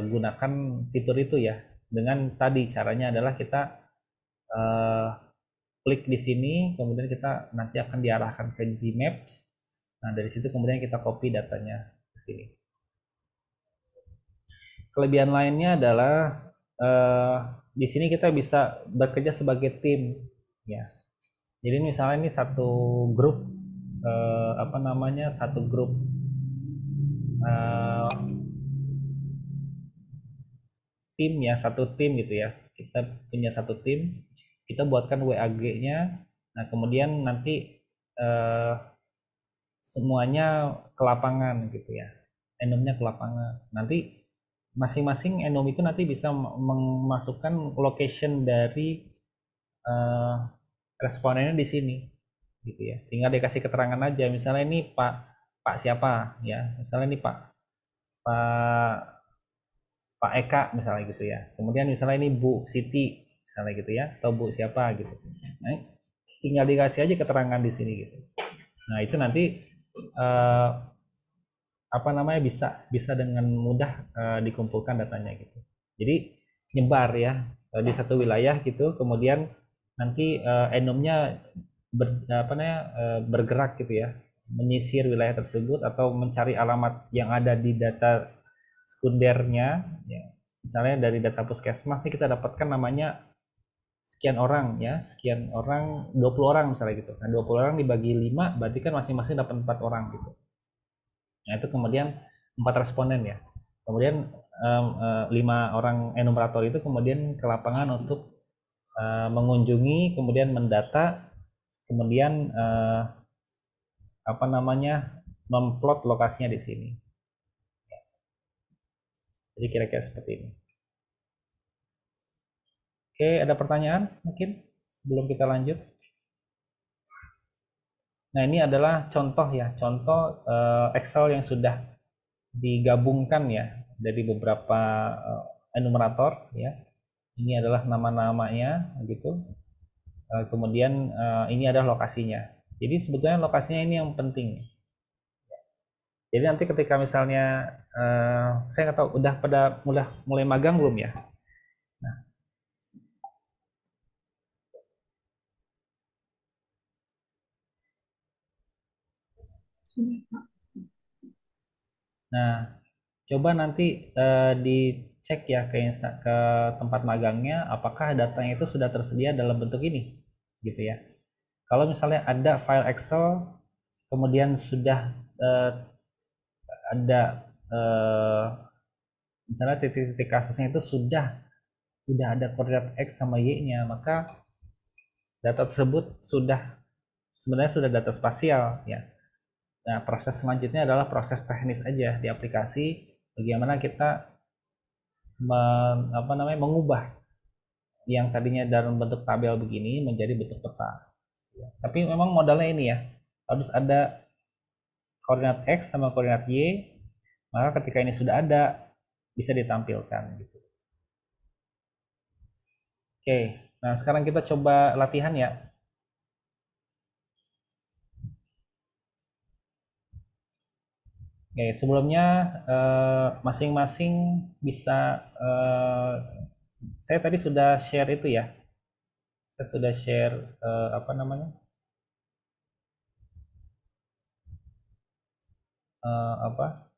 gunakan fitur itu ya. Dengan tadi caranya adalah kita eh, klik di sini, kemudian kita nanti akan diarahkan ke Gmaps. Nah, dari situ kemudian kita copy datanya ke sini. Kelebihan lainnya adalah di sini kita bisa bekerja sebagai tim ya. Jadi misalnya ini satu grup apa namanya, satu grup tim ya, satu tim gitu ya. Kita punya satu tim, kita buatkan WAG-nya. Nah, kemudian nanti semuanya ke lapangan gitu ya. Endomnya ke lapangan. Nanti masing-masing endom itu nanti bisa memasukkan location dari respondennya di sini gitu ya. Tinggal dikasih keterangan aja. Misalnya ini Pak siapa ya. Misalnya ini Pak Pak Eka misalnya gitu ya. Kemudian misalnya ini Bu Siti misalnya gitu ya, atau Bu siapa gitu. Nah, tinggal dikasih aja keterangan di sini gitu. Nah, itu nanti apa namanya, bisa dengan mudah dikumpulkan datanya gitu. Jadi nyebar ya di satu wilayah gitu, kemudian nanti endomnya bergerak gitu ya, menyisir wilayah tersebut atau mencari alamat yang ada di data sekundernya ya. Misalnya dari data puskesmas kita dapatkan namanya sekian orang ya, sekian orang, 20 orang misalnya gitu. Nah, 20 orang dibagi 5 berarti kan masing-masing dapat 4 orang gitu. Nah, itu kemudian 4 responden ya. Kemudian 5 orang enumerator itu kemudian ke lapangan untuk mengunjungi, kemudian mendata, kemudian memplot lokasinya di sini. Jadi kira-kira seperti ini. Oke, ada pertanyaan mungkin sebelum kita lanjut? Nah, ini adalah contoh ya, contoh Excel yang sudah digabungkan ya dari beberapa enumerator ya. Ini adalah nama-namanya gitu. Kemudian ini adalah lokasinya. Jadi sebetulnya lokasinya ini yang penting. Jadi nanti ketika misalnya saya nggak tahu udah mulai magang belum ya? Nah, nah coba nanti dicek ya ke tempat magangnya apakah datanya itu sudah tersedia dalam bentuk ini, gitu ya. Kalau misalnya ada file Excel, kemudian sudah ada misalnya titik-titik kasusnya itu sudah ada koordinat X sama Y-nya, maka data tersebut sebenarnya sudah data spasial ya. Nah, proses selanjutnya adalah proses teknis aja di aplikasi, bagaimana kita mengubah yang tadinya dalam bentuk tabel begini menjadi bentuk peta. Ya. Tapi memang modalnya ini ya, harus ada koordinat X sama koordinat Y, maka ketika ini sudah ada, bisa ditampilkan gitu. Oke, nah sekarang kita coba latihan ya. Oke, sebelumnya masing-masing bisa saya tadi sudah share itu ya. Saya sudah share apa namanya? Apa?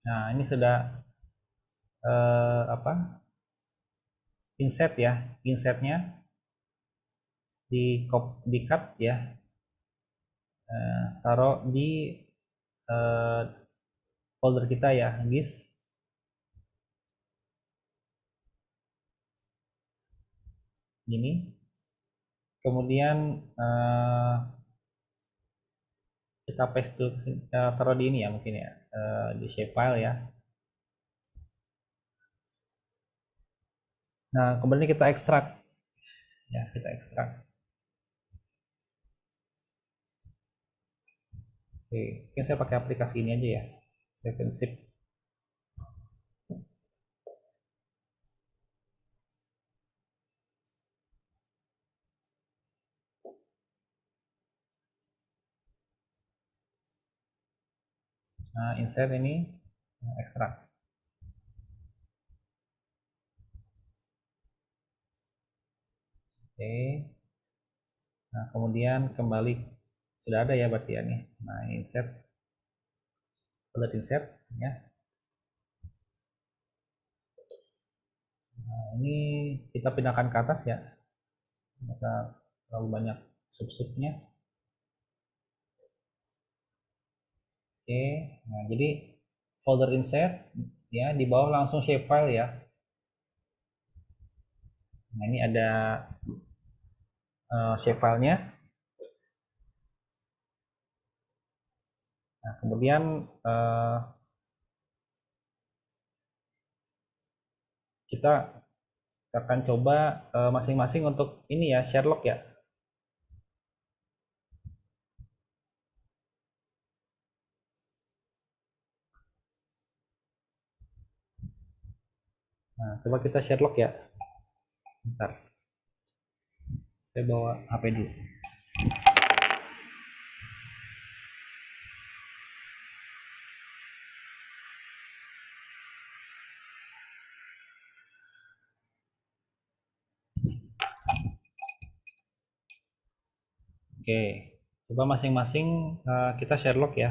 Nah, ini sudah apa? Inset ya. Insetnya di cut ya. Taruh di eh, folder kita ya, GIS. Ini. Kemudian kita paste dulu taruh di ini ya mungkin ya, di shapefile ya. Nah, kemudian kita ekstrak ya, kita ekstrak. Oke, mungkin saya pakai aplikasi ini aja ya, save and zip. Nah, insert ini, ekstrak. Oke. Nah, kemudian kembali sudah ada ya berarti ya nih. Nah, insert, folder insert ya. Nah, ini kita pindahkan ke atas ya. Masa terlalu banyak sub-subnya. Oke. Nah, jadi folder insert ya, di bawah langsung shapefile ya. Nah, ini ada shapefile-nya. Nah, kemudian kita akan coba masing-masing untuk ini ya, Sherlock ya. Nah, coba kita Sherlock ya. Bentar. Saya bawa HP dulu. Oke, coba masing-masing kita share log ya.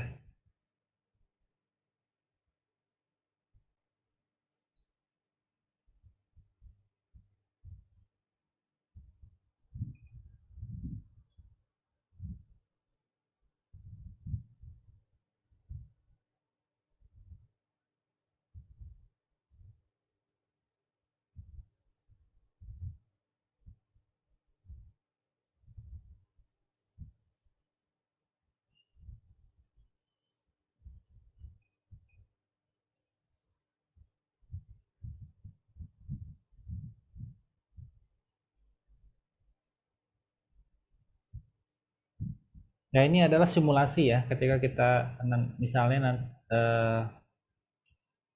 Nah, ini adalah simulasi ya, ketika kita misalnya eh,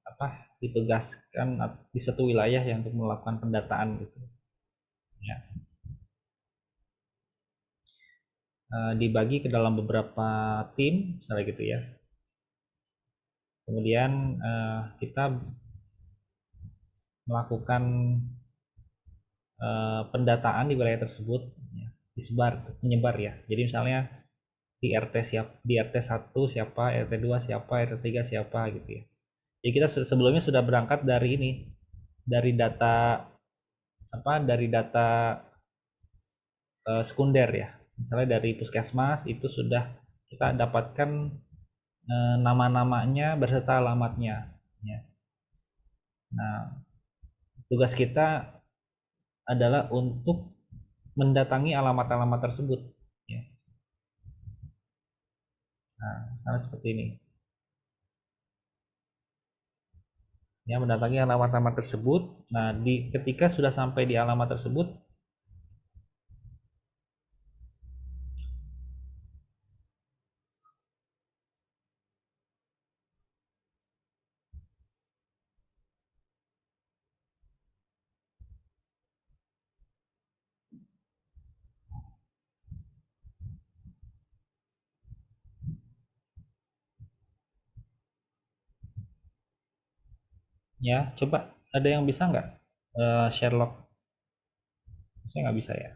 apa ditugaskan di suatu wilayah yang untuk melakukan pendataan gitu ya. Dibagi ke dalam beberapa tim misalnya gitu ya. Kemudian kita melakukan pendataan di wilayah tersebut ya, menyebar ya. Jadi misalnya di RT 1 siapa, RT 2 siapa, RT 3 siapa gitu ya. Jadi kita sebelumnya sudah berangkat dari ini, dari data dari data sekunder ya. Misalnya dari puskesmas itu sudah kita dapatkan nama-namanya berserta alamatnya ya. Nah, tugas kita adalah untuk mendatangi alamat-alamat tersebut ya. Nah, misalnya seperti ini ya, mendatangi alamat-alamat tersebut. Nah, ketika sudah sampai di alamat tersebut ya, coba ada yang bisa nggak Sherlock? Saya nggak bisa ya.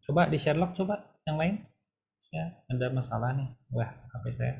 Coba di Sherlock, coba yang lain. Saya ada masalah nih. Wah, HP saya.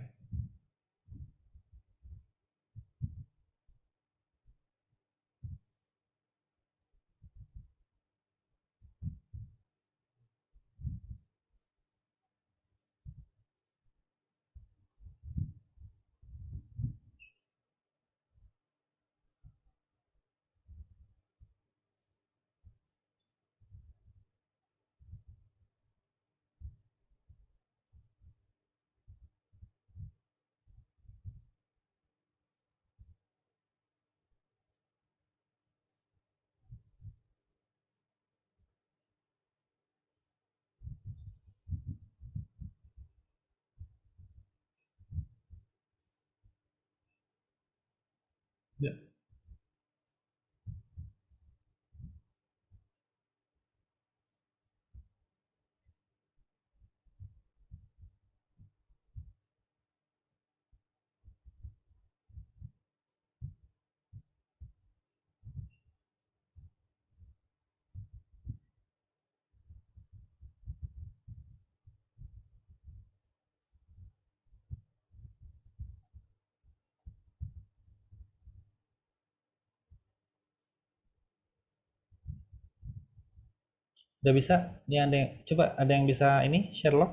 Ya, udah bisa. Ini ada yang, coba ada yang bisa ini Sherlock?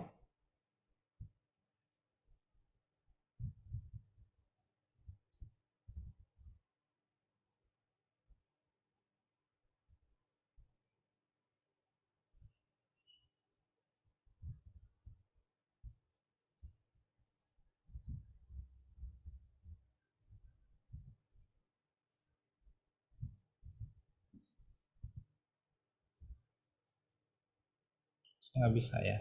Saya nggak bisa ya.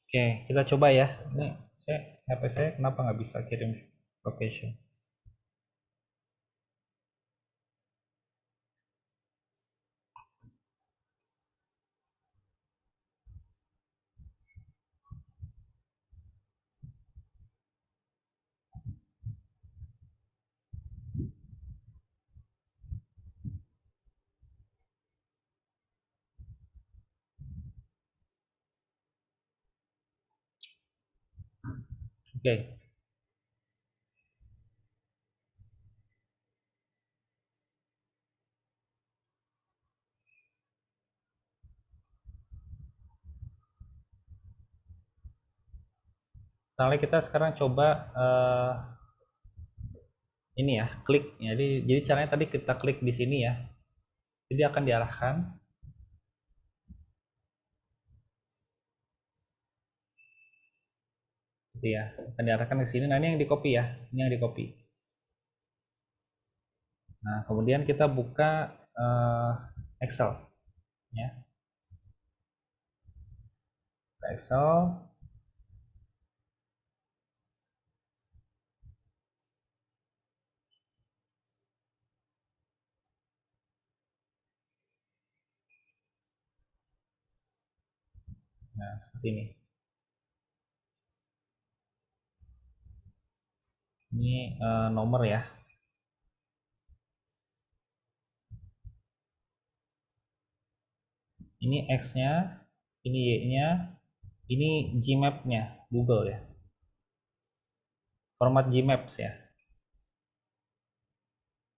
Oke, kita coba ya. Ini HP saya kenapa nggak bisa kirim location? Oke, misalnya kita sekarang coba ini ya, klik. Jadi caranya tadi kita klik di sini ya. Jadi akan diarahkan, gitu ya. Akan diarahkan ke sini. Nah, ini yang di copy ya. Ini yang di copy. Nah, kemudian kita buka Excel ya. Buka Excel. Nah, seperti ini. Ini nomor ya. Ini X-nya, ini Y-nya, ini Gmap-nya Google ya. Format Gmaps ya.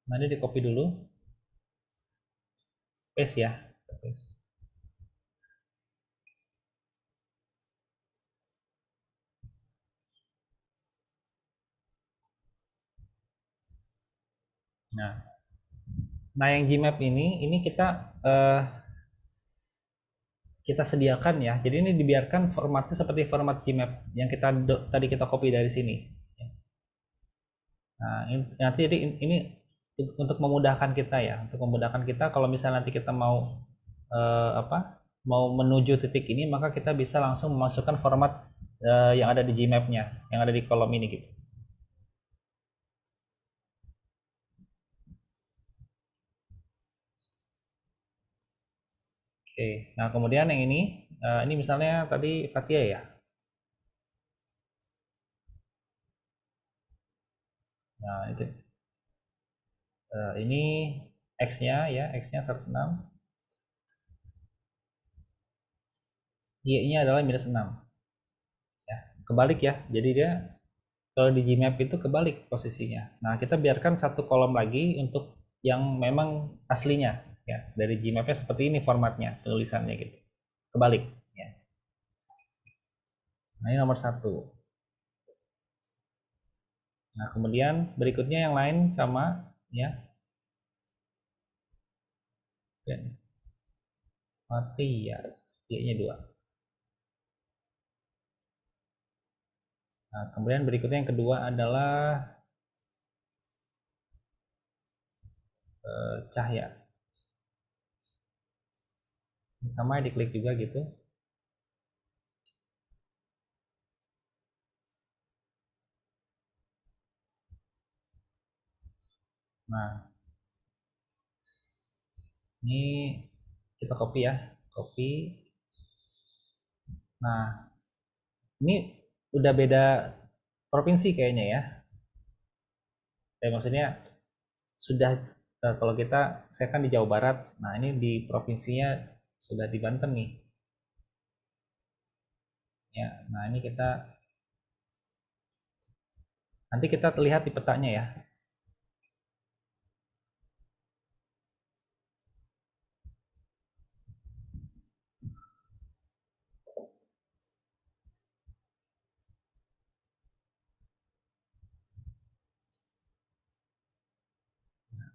Nanti di copy dulu, paste ya. Paste. Nah, nah yang Gmap ini kita sediakan ya. Jadi ini dibiarkan formatnya seperti format Gmap yang tadi kita copy dari sini. Nah, nanti jadi ini untuk memudahkan kita ya, untuk memudahkan kita kalau misalnya nanti kita mau apa? Mau menuju titik ini, maka kita bisa langsung memasukkan format yang ada di Gmap-nya, yang ada di kolom ini gitu. Oke, nah kemudian yang ini misalnya tadi Katia ya. Nah itu ini X-nya ya, X-nya 106, Y-nya adalah -6 ya. Kebalik ya. Jadi dia kalau di Gmap itu kebalik posisinya. Nah, kita biarkan satu kolom lagi untuk yang memang aslinya ya. Dari Gmap-nya seperti ini formatnya, tulisannya gitu. Kebalik ya. Nah, ini nomor satu. Nah, kemudian berikutnya yang lain sama ya. Mati ya. Y-nya 2. Nah, kemudian berikutnya yang kedua adalah cahaya. Sama diklik juga gitu. Nah, ini kita copy ya. Copy. Nah, ini udah beda provinsi kayaknya ya. Maksudnya sudah kalau saya kan di Jawa Barat. Nah, ini di provinsinya sudah di Banten nih. Ya, nah ini nanti kita lihat di petanya ya.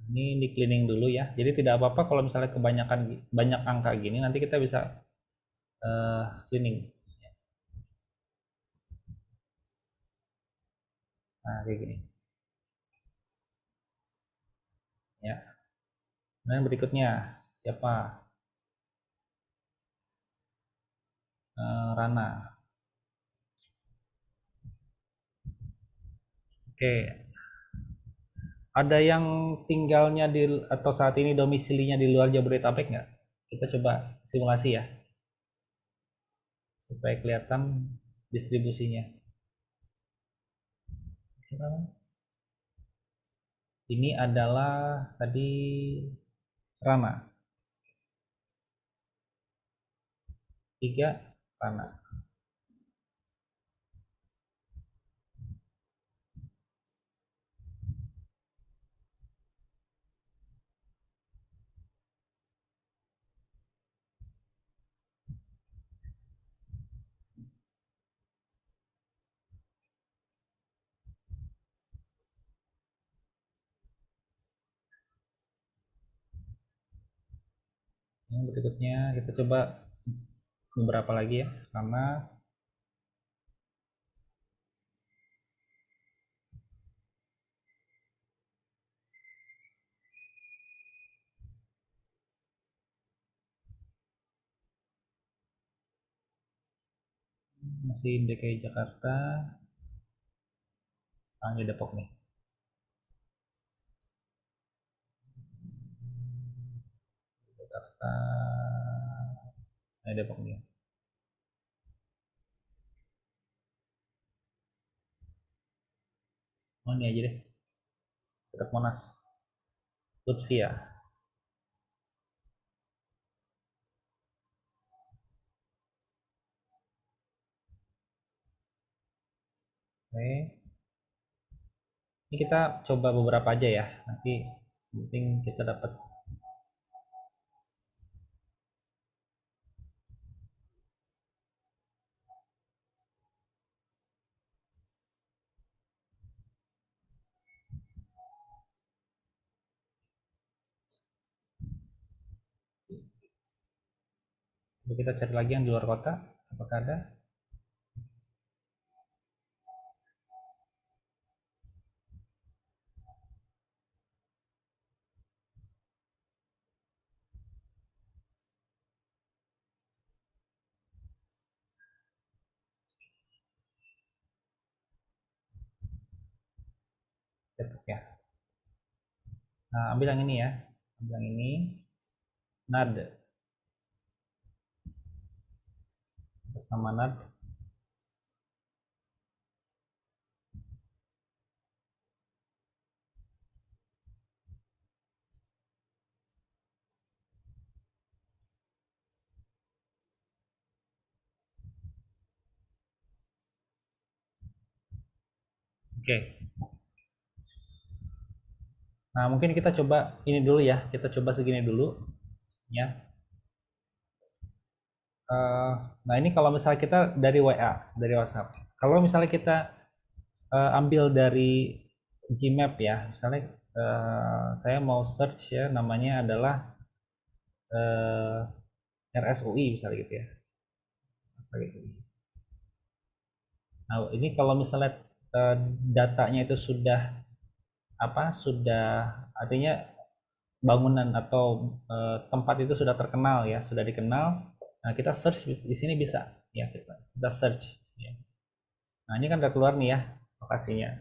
Ini di cleaning dulu ya. Jadi tidak apa-apa kalau misalnya kebanyakan banyak angka gini, nanti kita bisa cleaning. Nah, kayak gini. Ya. Nah, yang berikutnya siapa? Rana. Oke, ada yang tinggalnya di atau saat ini domisilinya di luar Jabodetabek nggak? Kita coba simulasi ya, supaya kelihatan distribusinya. Ini adalah tadi Rana, 3 Rana. Yang berikutnya kita coba beberapa lagi ya, sama masih DKI Jakarta, di Depok nih. Jakarta, Depok nih. Oh ini aja deh, dekat Monas, Lutfia. Oke, ini kita coba beberapa aja ya, nanti penting kita dapat. Coba kita cari lagi yang di luar kota, apakah ada? Depok ya. Nah, ambil yang ini ya, ambil yang ini, NAD, bersama NAD. Oke. Nah, mungkin kita coba ini dulu ya, kita coba segini dulu ya. Nah, ini kalau misalnya kita dari WA, dari WhatsApp. Kalau misalnya kita ambil dari Gmap ya, misalnya saya mau search ya, namanya adalah eh, RSUI misalnya gitu ya. Nah, ini kalau misalnya datanya itu sudah sudah artinya bangunan atau tempat itu sudah terkenal ya, sudah dikenal. Nah, kita search di sini bisa ya, kita search ya. Nah, ini kan udah keluar nih ya lokasinya.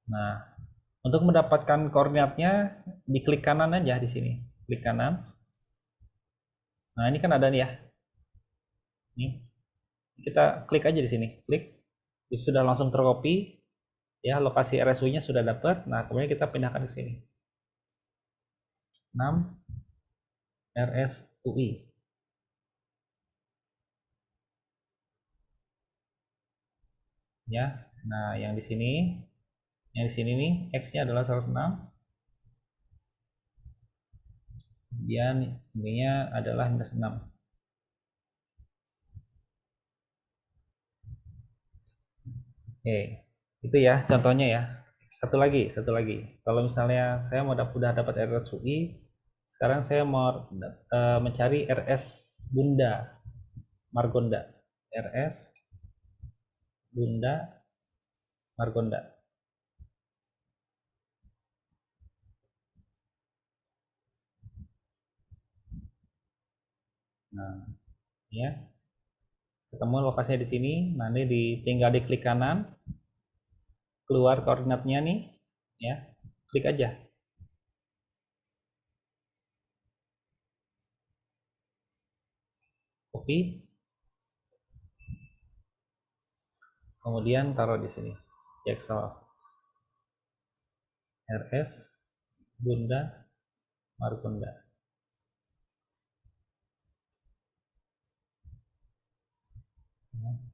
Nah, untuk mendapatkan koordinatnya diklik kanan aja di sini. Klik kanan. Nah, ini kan ada nih ya. Nih, kita klik aja di sini. Klik. Sudah langsung tercopy ya, lokasi RSU-nya sudah dapat. Nah, kemudian kita pindahkan ke sini. 6 RSUI. Ya. Nah, yang di sini nih X-nya adalah 106. Kemudian ininya adalah minus 6. Oke, itu ya contohnya ya. Satu lagi. Kalau misalnya saya mau udah dapat RSUI, sekarang saya mau mencari RS Bunda Margonda. RS Bunda Margonda. Nah, ya, ketemu lokasinya di sini. Nanti tinggal diklik kanan. keluar koordinatnya nih, ya, klik aja. Copy, kemudian taruh di sini. Di Excel. RS Bunda Margonda.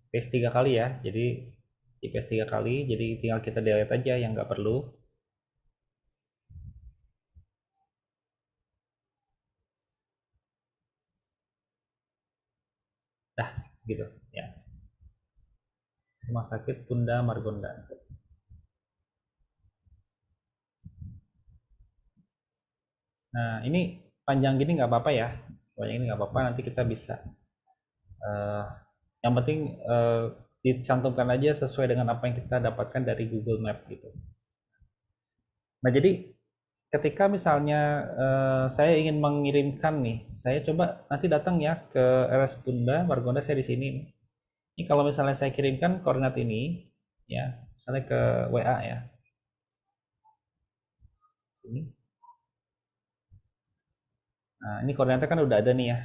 Paste 3 kali ya. Jadi di paste 3 kali, jadi tinggal kita delete aja yang nggak perlu. Dah, gitu ya. Rumah Sakit Bunda Margonda. Nah, ini panjang gini nggak apa-apa ya. Panjang ini nggak apa-apa, nanti kita bisa. Uh, yang penting dicantumkan aja sesuai dengan apa yang kita dapatkan dari Google Map gitu. Nah, jadi ketika misalnya saya ingin mengirimkan nih, saya coba nanti datang ya ke RS Bunda Margonda, saya di sini nih. Ini kalau misalnya saya kirimkan koordinat ini, ya, misalnya ke WA ya, sini. Nah, ini koordinatnya kan udah ada nih ya.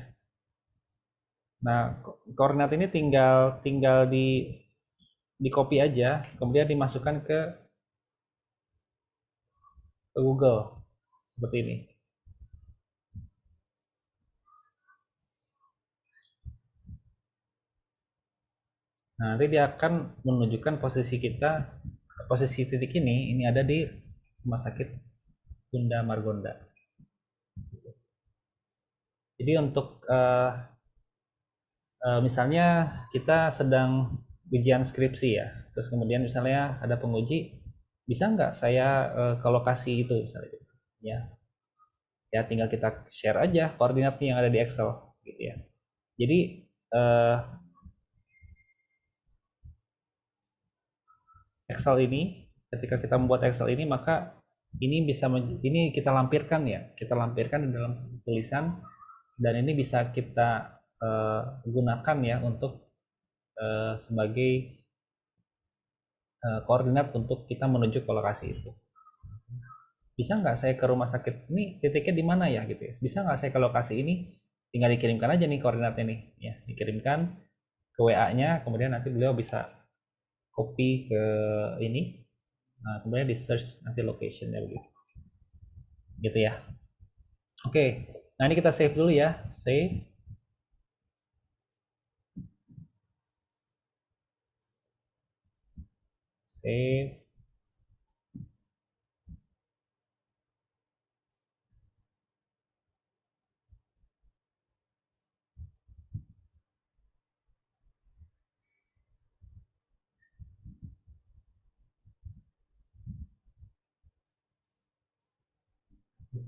Nah, koordinat ini tinggal tinggal di copy aja, kemudian dimasukkan ke Google seperti ini. Nah, nanti dia akan menunjukkan posisi kita, posisi titik ini ada di Rumah Sakit Bunda Margonda. Jadi untuk misalnya kita sedang ujian skripsi ya, terus kemudian misalnya ada penguji, bisa nggak saya ke lokasi itu misalnya, gitu. Ya tinggal kita share aja koordinatnya yang ada di Excel, gitu ya. Jadi eh, Excel ini, ketika kita membuat Excel ini, maka ini bisa ini kita lampirkan ya, kita lampirkan di dalam tulisan, dan ini bisa kita gunakan ya untuk sebagai koordinat untuk kita menuju ke lokasi itu. Bisa nggak saya ke rumah sakit ini, titiknya di mana ya gitu ya? Bisa nggak saya ke lokasi ini? Tinggal dikirimkan aja nih koordinatnya nih, ya dikirimkan ke WA-nya, kemudian nanti beliau bisa copy ke ini, nah, kemudian di search nanti locationnya begitu, gitu ya. Oke, nah ini kita save dulu ya, save, save.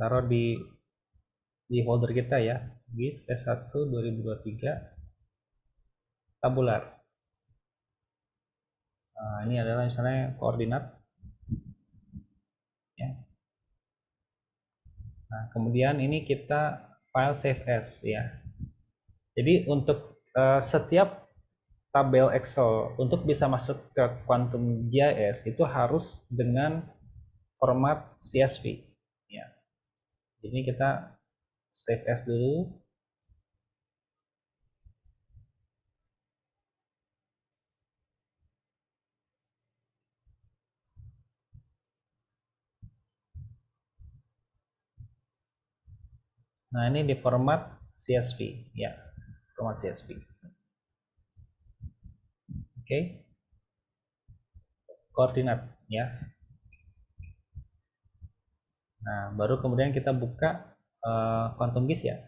Taruh di folder kita ya, GIS S1 2023 tabular. Nah, ini adalah misalnya koordinat ya. Nah, kemudian ini kita file save as ya. Jadi untuk setiap tabel Excel untuk bisa masuk ke Quantum GIS itu harus dengan format CSV ya. Jadi kita save as dulu. Nah, ini di format CSV ya, format CSV. Oke. Koordinat ya. Nah, baru kemudian kita buka Quantum GIS ya.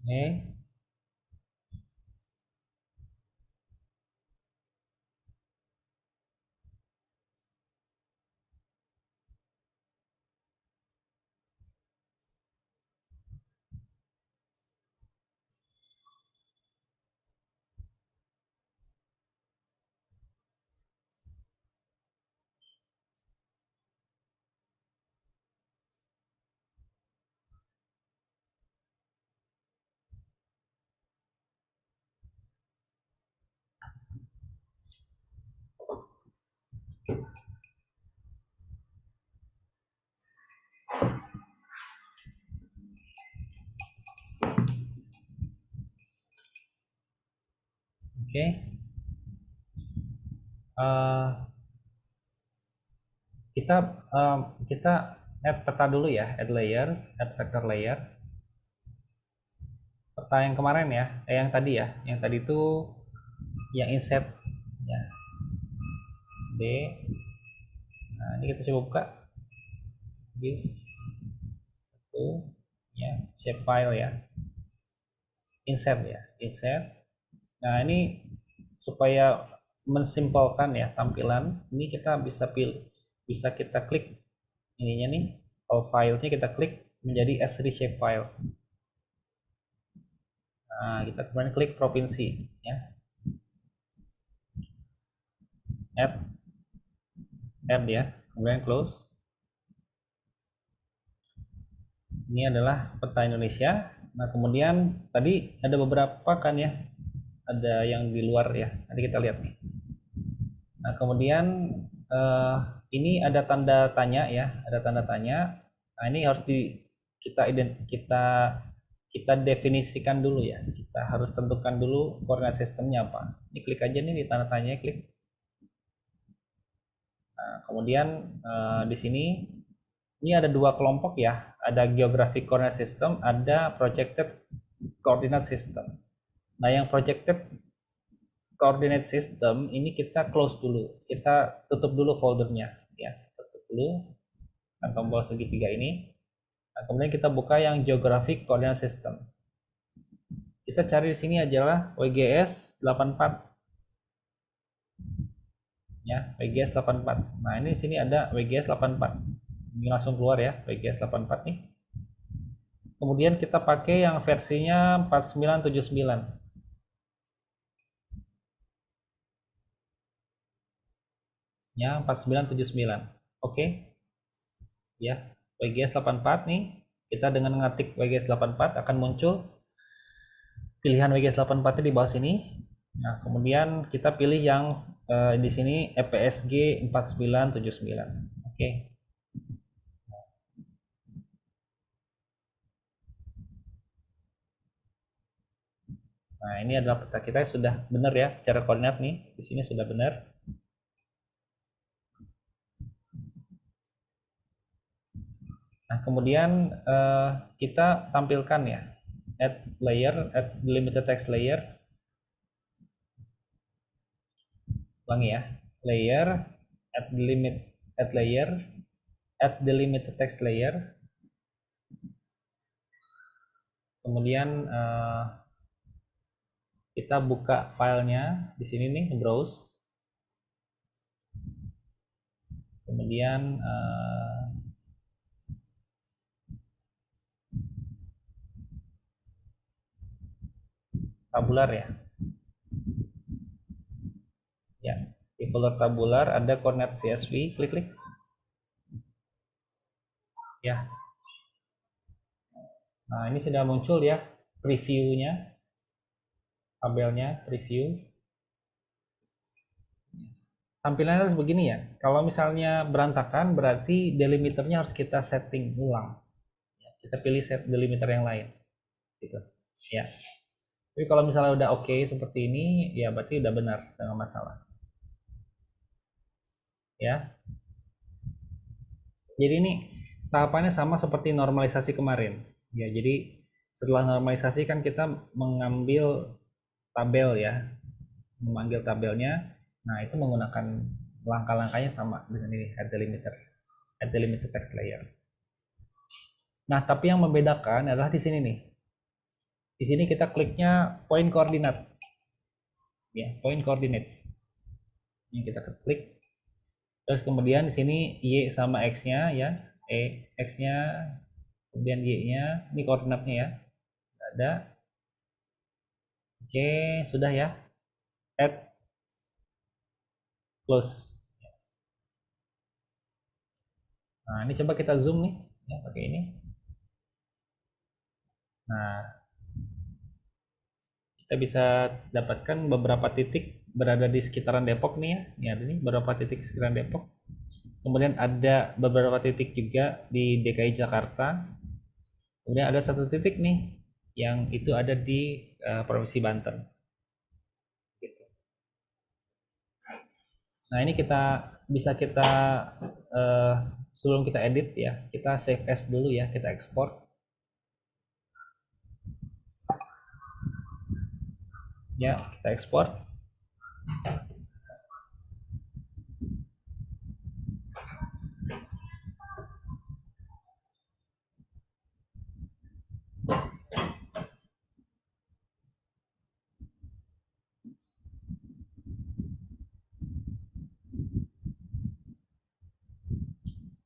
Oke. Oke. Eh, kita eh, kita add peta dulu ya, add layer, add vector layer. Peta yang kemarin ya, yang tadi ya, yang tadi itu yang inset ya, D. Nah, ini kita coba buka this itu ya, shapefile ya, insert ya, insert. Nah, ini supaya mensimpelkan ya tampilan, ini kita bisa pilih, bisa kita klik ininya nih, filenya kita klik menjadi S3 shapefile. Nah, kita kemudian klik provinsi ya, add add ya, kemudian close. Ini adalah peta Indonesia. Nah, kemudian tadi ada beberapa kan ya, ada yang di luar ya, nanti kita lihat nih. Nah, kemudian eh, ini ada tanda tanya ya, ada tanda tanya. Nah, ini harus kita definisikan dulu ya. Kita harus tentukan dulu koordinat sistemnya apa. Ini klik aja nih di tanda tanya, klik. Nah, kemudian di sini ini ada dua kelompok ya, ada geographic coordinate system, ada projected coordinate system. Nah, yang projected coordinate system ini kita close dulu, kita tutup dulu foldernya ya, tutup dulu kan tombol segitiga ini. Nah, kemudian kita buka yang geographic coordinate system. Kita cari di sini adalah WGS 84 ya, WGS 84. Nah, ini di sini ada WGS 84. Ini langsung keluar ya, WGS 84 nih. Kemudian kita pakai yang versinya 4979 ya, 4979. Oke ya, WGS 84 nih, kita dengan mengetik WGS 84 akan muncul pilihan WGS 84 di bawah sini. Nah, kemudian kita pilih yang di sini EPSG 4979. Oke. Nah, ini adalah peta kita, sudah benar ya secara koordinat nih. Di sini sudah benar. Nah, kemudian kita tampilkan ya, add layer, add delimited text layer. Ulangi ya, layer, add layer, add delimited text layer. Kemudian kita buka filenya di sini nih, browse. Kemudian tabular ya. Ya, di folder tabular ada koordinat CSV, klik-klik. Ya. Nah, ini sudah muncul ya previewnya, tabelnya, preview. Tampilannya harus begini ya. Kalau misalnya berantakan, berarti delimiternya harus kita setting ulang. Kita pilih set delimiter yang lain. Gitu. Ya. Tapi kalau misalnya udah oke seperti ini, ya berarti udah benar, nggak masalah. Ya. Jadi ini tahapannya sama seperti normalisasi kemarin. Ya, jadi setelah normalisasi kan kita mengambil tabel ya, memanggil tabelnya. Nah, itu menggunakan langkah-langkahnya sama dengan ini, add delimiter text layer. Nah, tapi yang membedakan adalah di sini nih. Di sini kita kliknya point coordinate, ya, point coordinates. Ini kita klik. Terus kemudian di sini y sama x-nya ya, x-nya, kemudian y-nya, ini koordinatnya ya, ada. Oke, sudah ya. Add, close. Nah, ini coba kita zoom nih, ya, pakai ini. Nah, kita bisa dapatkan beberapa titik berada di sekitaran Depok nih ya. Ini ada nih beberapa titik sekitaran Depok. Kemudian ada beberapa titik juga di DKI Jakarta. Kemudian ada satu titik nih yang itu ada di Provinsi Banten. Gitu. Nah, ini bisa kita sebelum kita edit ya, kita save as dulu ya, kita ekspor. Ya, kita ekspor.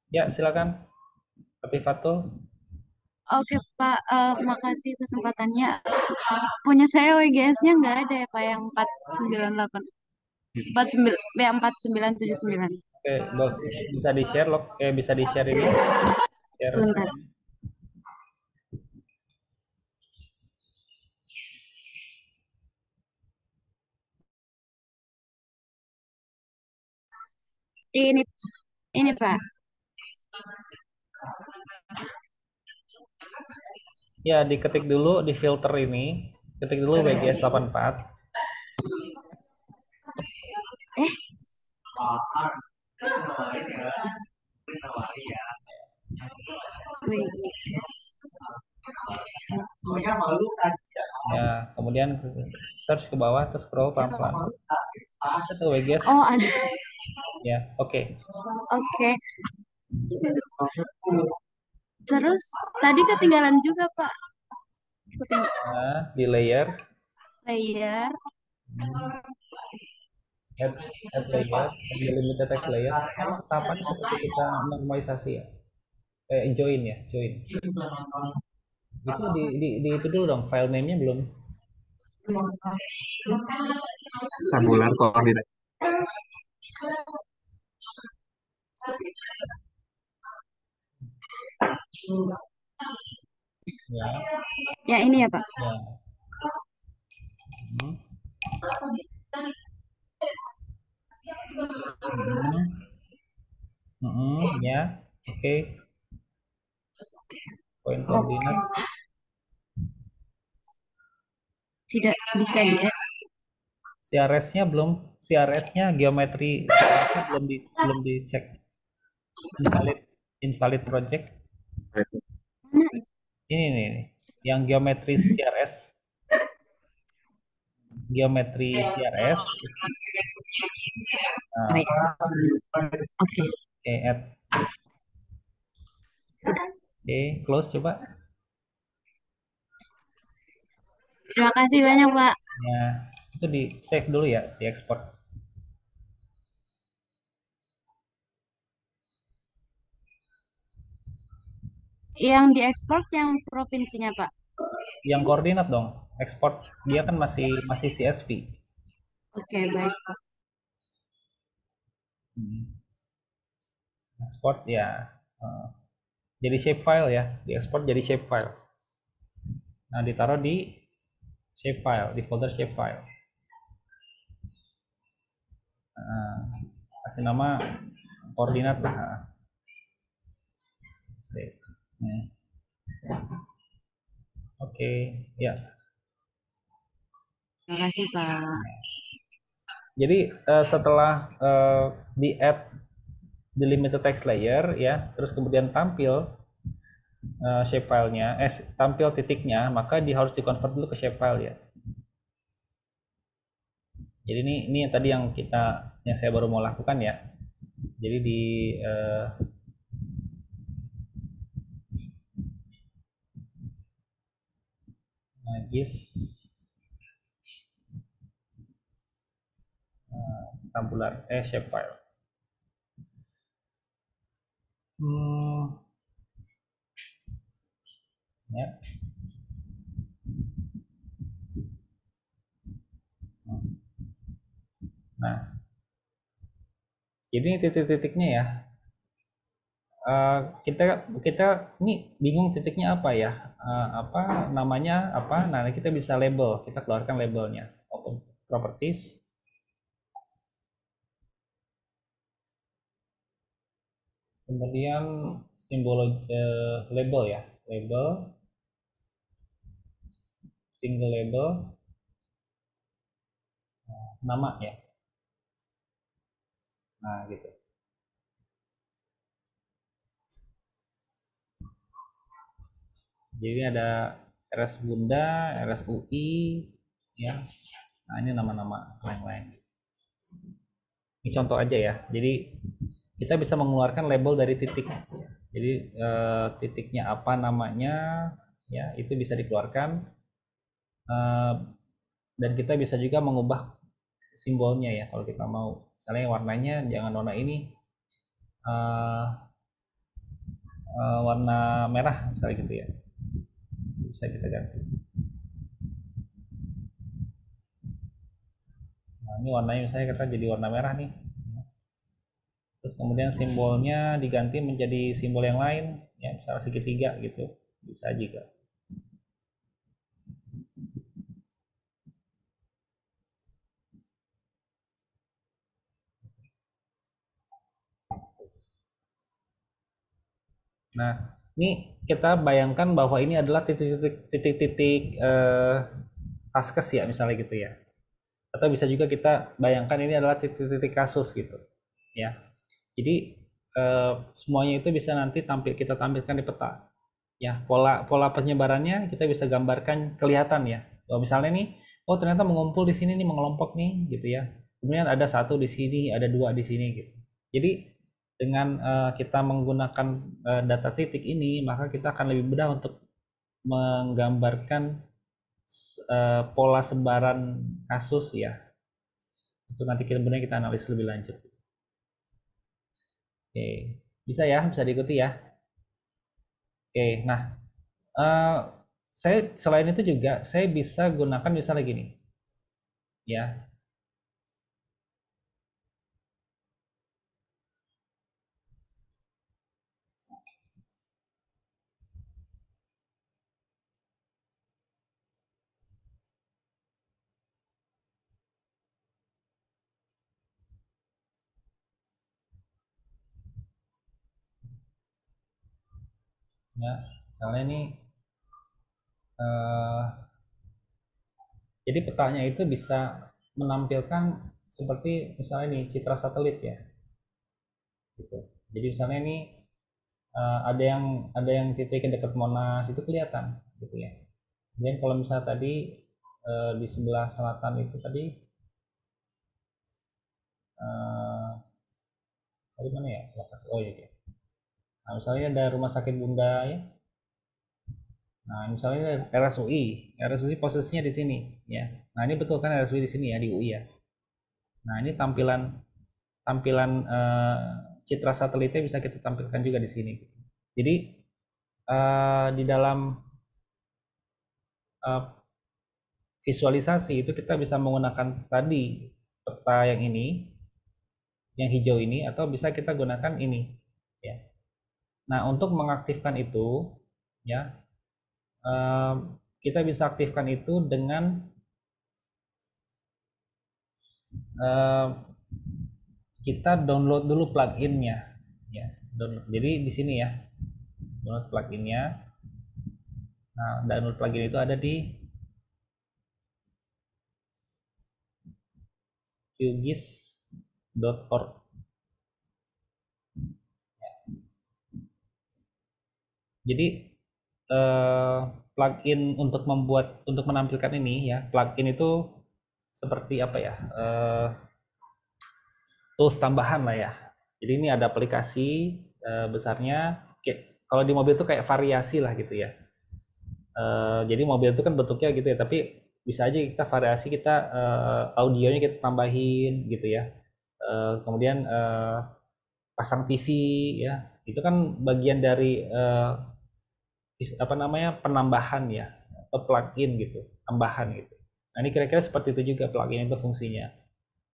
Ya, silakan. Tapi Fatul. Oke Pak, makasih kesempatannya. Punya saya WGS-nya nggak ada ya Pak yang 498, 49, ya 4979. Oke, bisa di-share loh, bisa di-share ini. Share Sebentar. screen. Ini Pak. Ya, diketik dulu di filter ini. Ketik dulu WGS 84. Ya, kemudian search ke bawah, terus scroll pelan-pelan. Itu WGS. Oh ada. Ya, oke. Oke. Terus tadi ketinggalan juga Pak. Nah, di layer. Layer. Add layer, delimited text layer. Sama tahapannya seperti kita normalisasi ya. Join ya, join. Itu di itu dulu dong, file name-nya belum. Tabular koordinat. Ya. Ya ini ya Pak. Ya. Hmm. Ya, oke. Point koordinat. Tidak bisa di CRS-nya belum, CRS-nya geometri CRS-nya belum dicek. Invalid project. Ini nih, yang geometri CRS. Geometri CRS. Nah, Oke. add. Oke, close coba. Terima kasih banyak Pak. Ya, itu di save dulu ya, di export. Yang diekspor yang provinsinya Pak. Yang koordinat dong, export. Dia kan masih CSV. Oke, baik Pak. Export ya. Jadi shapefile ya, diekspor jadi shapefile. Nah, ditaruh di shapefile, di folder shapefile. Kasih nama koordinat lah. Save. Oke, ya. Terima kasih Pak. Jadi setelah di add delimited text layer ya, terus kemudian tampil shapefile-nya, tampil titiknya, maka harus di-convert dulu ke shapefile ya. Jadi ini yang tadi yang saya baru mau lakukan ya. Jadi QGIS tabular shapefile. Ya. Nah, ini titik-titiknya ya. Kita kita ini bingung titiknya apa ya, apa namanya apa. Nah, kita bisa label, kita keluarkan labelnya. Open properties, kemudian simbol label ya, label single label nama ya. Nah, gitu. Jadi ada RS Bunda, RS UI, ya. Nah, ini nama-nama lain-lain. Ini contoh aja ya. Jadi kita bisa mengeluarkan label dari titik. Jadi titiknya apa namanya, ya itu bisa dikeluarkan. Dan kita bisa juga mengubah simbolnya ya kalau kita mau. Misalnya warnanya jangan warna ini, warna merah misalnya gitu ya. Bisa kita ganti. Nah, ini warnanya misalnya kita jadi warna merah nih. Terus kemudian simbolnya diganti menjadi simbol yang lain, ya misalnya segitiga gitu, bisa juga. Nah, ini kita bayangkan bahwa ini adalah titik-titik Paskes ya misalnya gitu ya. Atau bisa juga kita bayangkan ini adalah titik-titik kasus gitu, ya. Jadi semuanya itu bisa nanti kita tampilkan di peta. Ya, pola penyebarannya kita bisa gambarkan kelihatan ya. Bahwa misalnya nih, oh ternyata mengumpul di sini nih, mengelompok nih gitu ya. Kemudian ada satu di sini, ada dua di sini gitu. Jadi dengan kita menggunakan data titik ini, maka kita akan lebih mudah untuk menggambarkan pola sebaran kasus ya. Itu nanti kemudian kita analisis lebih lanjut. Oke, bisa ya, bisa diikuti ya. Oke, nah saya selain itu juga saya bisa gunakan misalnya gini, ya. Ya, misalnya ini jadi petanya itu bisa menampilkan seperti misalnya ini citra satelit ya, gitu. Jadi misalnya ini ada yang titik dekat Monas itu kelihatan, gitu ya. Kemudian kalau misalnya tadi di sebelah selatan itu tadi tadi mana ya lokasi? Oh iya. Nah, misalnya ada rumah sakit Bunda ya. Nah, misalnya RSUI posisinya di sini ya. Nah, ini betul kan RSUI di sini ya, di UI ya. Nah, ini tampilan tampilan citra satelitnya bisa kita tampilkan juga di sini. Jadi di dalam visualisasi itu kita bisa menggunakan tadi peta yang ini, yang hijau ini, atau bisa kita gunakan ini ya. Nah, untuk mengaktifkan itu ya, kita bisa aktifkan itu dengan kita download dulu pluginnya ya. Jadi di sini ya, download pluginnya. Nah, download plugin itu ada di qgis.org. Jadi plugin untuk menampilkan ini ya, plugin itu seperti apa ya, tools tambahan lah ya. Jadi ini ada aplikasi besarnya, kalau di mobil itu kayak variasi lah gitu ya. Jadi mobil itu kan bentuknya gitu ya, tapi bisa aja kita variasi, kita audionya kita tambahin gitu ya. Kemudian pasang TV ya, itu kan bagian dari apa namanya, penambahan ya, atau plugin gitu, tambahan gitu. Nah ini kira-kira seperti itu juga plugin itu fungsinya.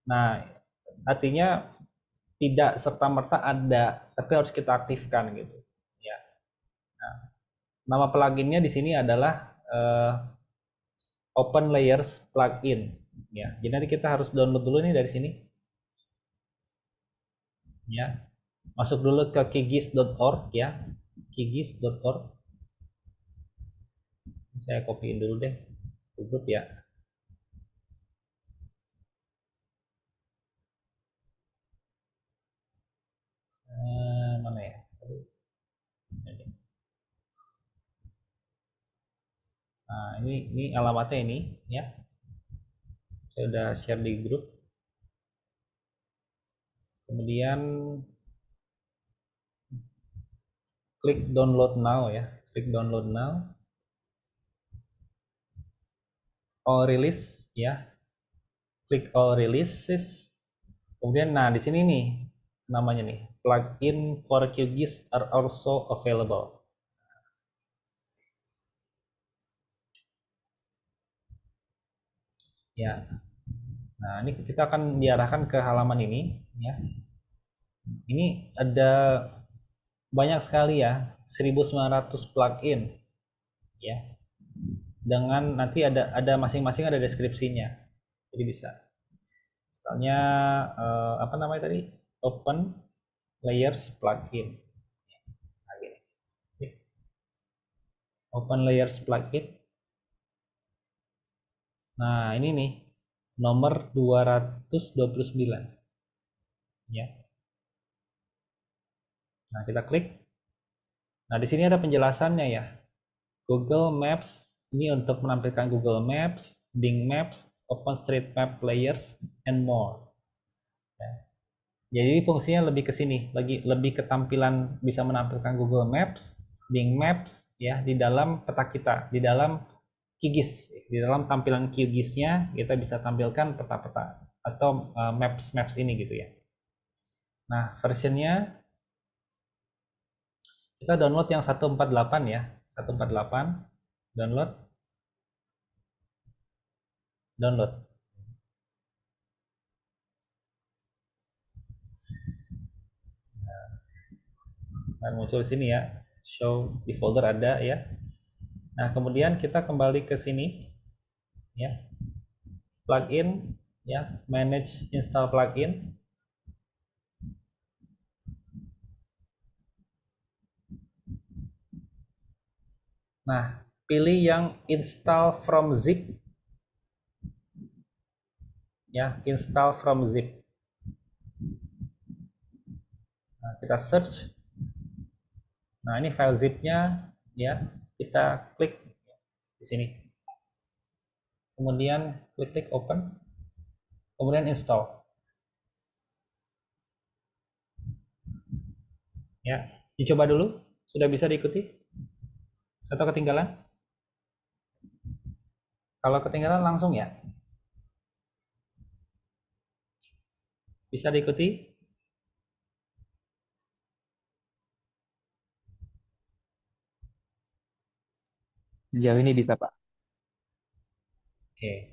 Nah artinya tidak serta merta ada, tapi harus kita aktifkan gitu ya. Nah, nama pluginnya di sini adalah Open Layers plugin ya. Jadi nanti kita harus download dulu nih dari sini ya. Masuk dulu ke kigis.org ya, kigis.org. Saya copyin dulu deh, tutup ya. Mana ya? Nah, ini alamatnya ini ya. Saya udah share di grup. Kemudian klik download now ya. Klik download now. All release ya. Klik all releases. Kemudian nah di sini nih namanya nih, plugin for QGIS are also available. Ya. Nah, ini kita akan diarahkan ke halaman ini ya. Ini ada banyak sekali ya, 1900 plugin ya. Dengan nanti ada masing-masing ada deskripsinya. Jadi bisa. Misalnya apa namanya tadi? Open Layers plugin. Nah, gini. Open Layers plugin. Nah, ini nih nomor 229 ya. Nah, kita klik. Nah, di sini ada penjelasannya ya. Google Maps ini untuk menampilkan Google Maps, Bing Maps, OpenStreetMap Layers, and more. Ya. Jadi fungsinya lebih ke sini, lebih ketampilan bisa menampilkan Google Maps, Bing Maps ya di dalam peta kita, di dalam QGIS, di dalam tampilan QGIS-nya kita bisa tampilkan peta-peta atau maps ini gitu ya. Nah, versionnya kita download yang 148 ya, 148 download. Nah, muncul di sini ya, show di folder ada ya. Nah, kemudian kita kembali ke sini ya, plugin ya, manage install plugin. Nah, pilih yang install from zip ya, install from zip. Nah, kita search. Nah, ini file zipnya ya, kita klik di sini. Kemudian klik open. Kemudian install. Ya, dicoba dulu. Sudah bisa diikuti? Atau ketinggalan? Kalau ketinggalan langsung ya. Bisa diikuti? Jauh ini bisa, Pak. Oke.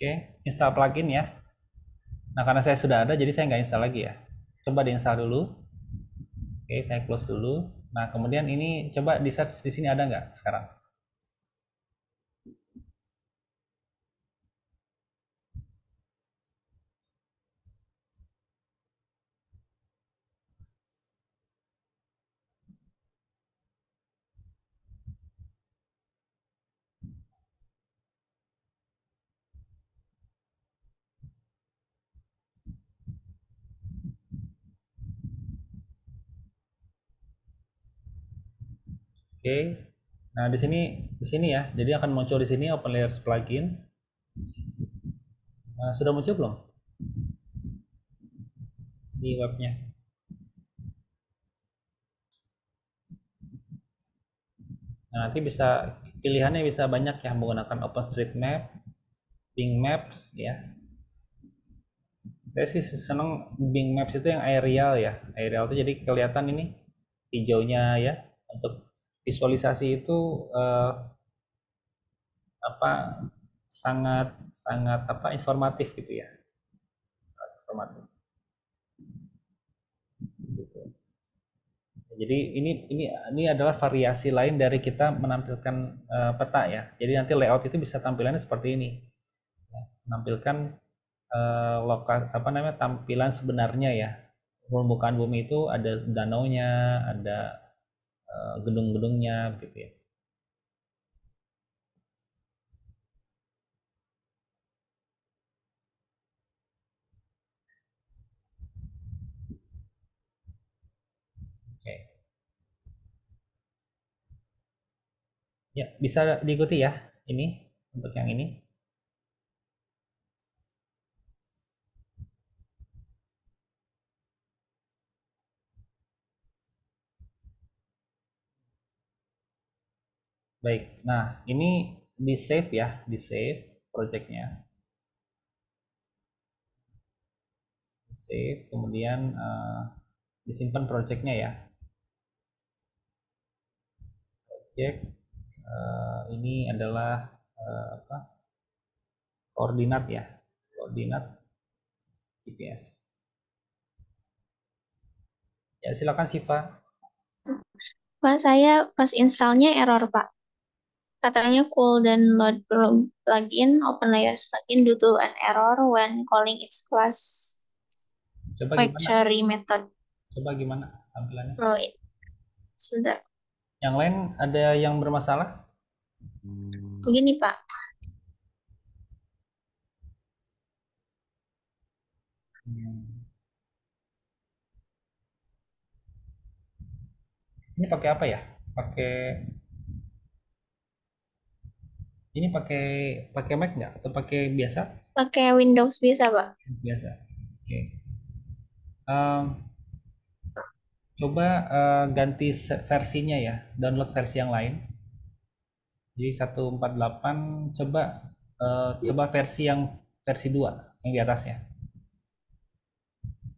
Oke, install plugin ya. Nah, karena saya sudah ada, jadi saya nggak install lagi ya. Coba diinstal dulu. Oke, saya close dulu. Nah, kemudian ini coba di search di sini ada nggak sekarang? Oke. Nah, di sini ya. Jadi akan muncul di sini OpenLayers plugin. Sudah muncul belum di webnya? Nah, nanti bisa pilihannya bisa banyak ya, menggunakan OpenStreetMap, Bing Maps ya. Saya sih seneng Bing Maps itu yang aerial ya. Aerial itu jadi kelihatan ini hijaunya ya. Untuk visualisasi itu apa sangat sangat informatif gitu ya. Informatif gitu. Jadi ini adalah variasi lain dari kita menampilkan peta ya. Jadi nanti layout itu bisa tampilannya seperti ini. Ya, menampilkan tampilan sebenarnya ya. Permukaan bumi itu ada danaunya, ada gedung-gedungnya gitu ya. Oke. Ya, bisa diikuti ya ini untuk yang ini. Baik. Nah, ini di save ya, di save projectnya. Save, kemudian disimpan projectnya ya. Project ini adalah koordinat ya, koordinat GPS. Ya, silakan Siva. Pak, saya pas installnya error, Pak. Katanya cool download plugin OpenLayers plugin due to an error when calling its class Coba gimana? factory method. Coba gimana tampilannya? Oh, sudah. Yang lain ada yang bermasalah? Begini, Pak. Ini pakai apa ya? Pakai ini pakai pakai Mac nggak atau pakai biasa? Pakai Windows bisa, Pak. Biasa. Oke. Coba ganti versinya ya, download versi yang lain. Jadi 148 coba coba versi 2 yang di atasnya.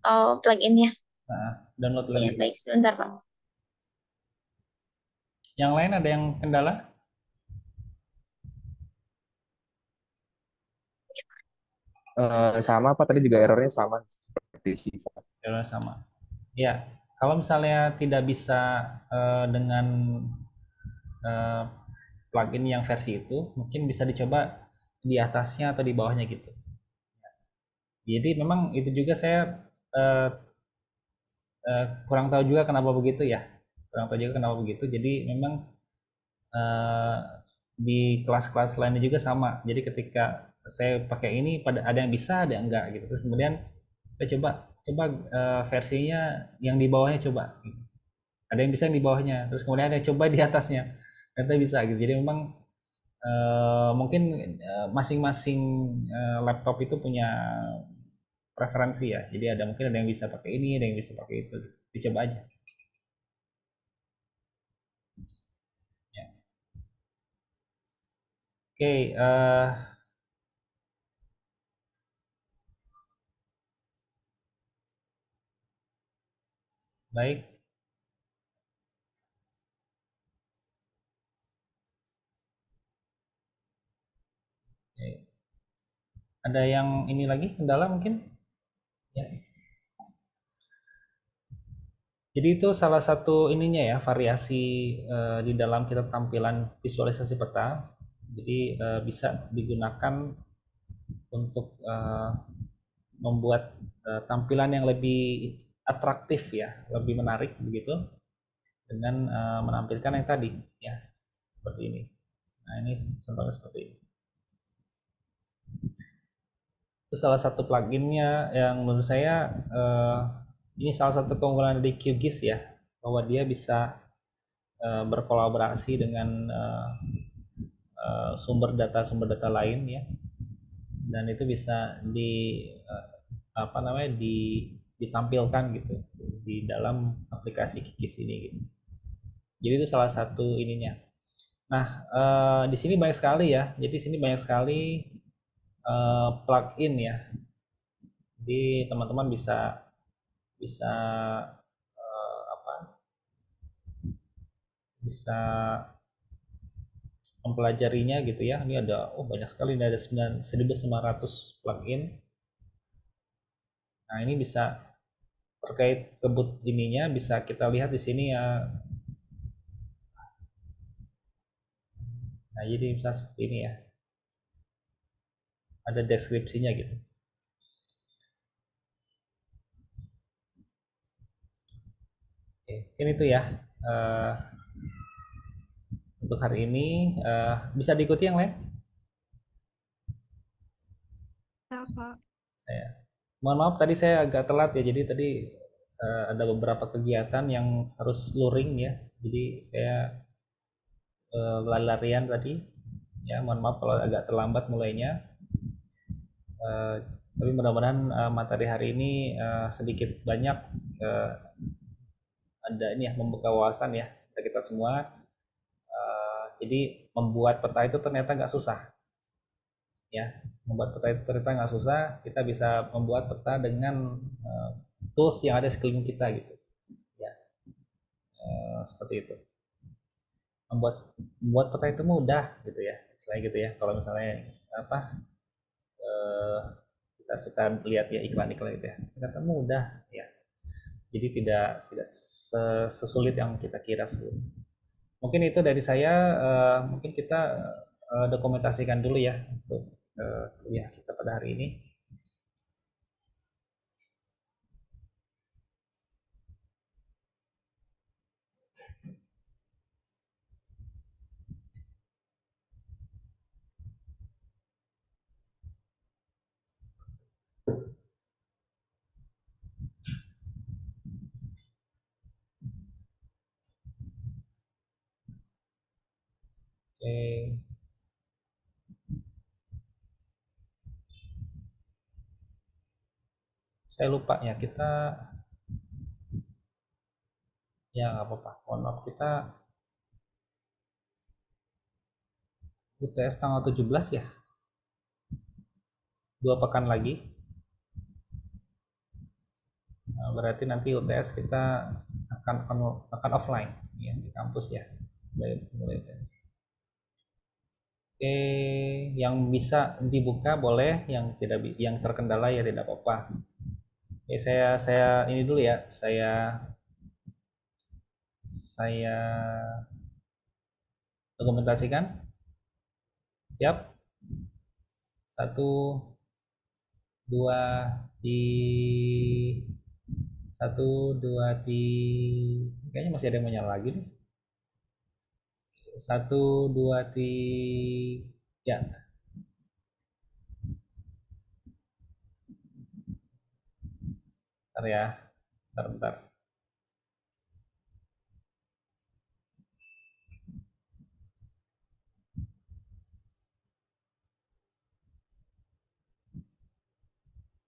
Oh, pluginnya. Nah, download Ya, lagi. baik. Sebentar, Pak. Yang lain ada yang kendala? Sama apa tadi juga errornya sama seperti Shiva. Kendala sama. Ya, kalau misalnya tidak bisa dengan eh, plugin yang versi itu, mungkin bisa dicoba di atasnya atau di bawahnya gitu. Jadi memang itu juga saya eh, kurang tahu juga kenapa begitu ya. Kurang tahu juga kenapa begitu. Jadi memang eh, di kelas-kelas lainnya juga sama. Jadi ketika saya pakai ini pada ada yang bisa, ada yang enggak gitu. Terus kemudian saya coba coba versinya yang di bawahnya coba. Ada yang bisa yang di bawahnya. Terus kemudian ada yang coba di atasnya. Ternyata bisa gitu. Jadi memang mungkin masing-masing laptop itu punya preferensi ya. Jadi ada mungkin ada yang bisa pakai ini, ada yang bisa pakai itu. Dicoba aja. Ya. Oke, baik. Oke. Ada yang ini lagi kendala mungkin? Ya. Jadi itu salah satu ininya ya, variasi di dalam kita tampilan visualisasi peta. Jadi bisa digunakan untuk membuat tampilan yang lebih atraktif ya, lebih menarik begitu, dengan menampilkan yang tadi ya, seperti ini. Nah, ini contohnya seperti ini. Itu salah satu pluginnya yang menurut saya ini salah satu keunggulan dari QGIS ya, bahwa dia bisa berkolaborasi dengan sumber data lain ya, dan itu bisa apa namanya ditampilkan gitu di dalam aplikasi QGIS ini gitu. Jadi itu salah satu ininya. Nah, di sini banyak sekali ya. Jadi di sini banyak sekali plugin ya. Jadi teman-teman bisa bisa apa? Bisa mempelajarinya gitu ya. Ini ada banyak sekali, ini ada 1900 plugin. Nah, ini bisa terkait kebut ininya bisa kita lihat di sini ya. Nah, jadi bisa seperti ini ya. Ada deskripsinya gitu. Oke, mungkin itu ya. Untuk hari ini bisa diikuti yang lain? Ya, Pak. Saya mohon maaf tadi saya agak telat ya, jadi tadi ada beberapa kegiatan yang harus luring ya, jadi saya lari-larian tadi ya, mohon maaf kalau agak terlambat mulainya. Tapi mudah-mudahan materi hari ini sedikit banyak ada ini ya, membuka wawasan ya kita semua. Jadi membuat peta itu ternyata nggak susah ya, membuat peta itu ternyata nggak susah. Kita bisa membuat peta dengan tools yang ada sekeliling kita gitu ya, seperti itu. Membuat peta itu mudah gitu ya, selain gitu ya. Kalau misalnya apa kita suka lihat ya iklan-iklan gitu ya, ternyata mudah ya. Jadi tidak sesulit yang kita kira sebelumnya. Mungkin itu dari saya. Mungkin kita dokumentasikan dulu ya untuk kuliah kita pada hari ini. Oke. Saya lupa ya, kita ya nggak apa-apa, mohon maaf, kita UTS tanggal 17 ya, 2 pekan lagi. Nah, berarti nanti UTS kita akan offline ya, di kampus ya, mulai UTS. Oke, yang bisa dibuka boleh, yang tidak, yang terkendala ya tidak apa-apa. Oke, saya ini dulu ya, saya dokumentasikan. Siap? 1, 2, 3. 1, 2, 3. Kayaknya masih ada yang menyala lagi nih. 1, 2, 3. Ya. Bentar ya. Bentar.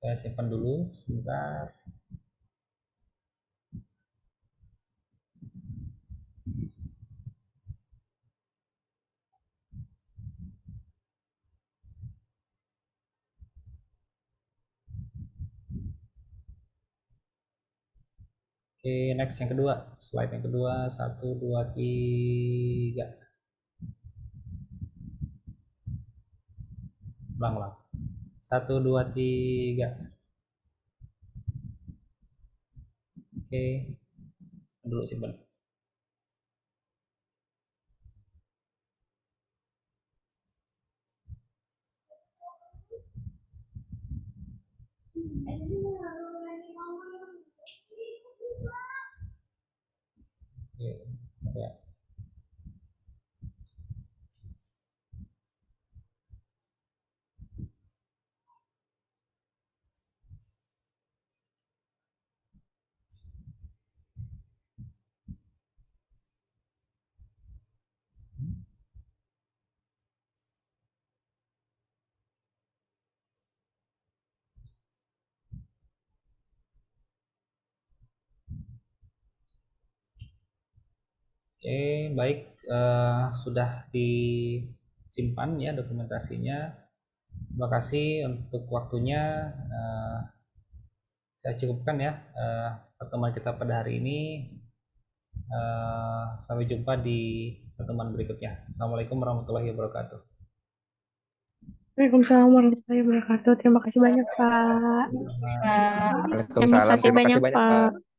Saya simpan dulu sebentar. Oke, next yang kedua. Slide yang kedua. 1, 2, 3. Ulang-ulang. 1, 2, 3. Oke, dulu simpan. Oke, ya. Oke, baik. Sudah disimpan ya dokumentasinya. Terima kasih untuk waktunya. Eh, saya cukupkan ya pertemuan kita pada hari ini. Sampai jumpa di pertemuan berikutnya. Assalamualaikum warahmatullahi wabarakatuh. Waalaikumsalam warahmatullahi wabarakatuh. Terima kasih banyak, Pak. Sama-sama. Pak. Terima Waalaikumsalam. kasih Terima banyak, kasih banyak, Pak. Pak.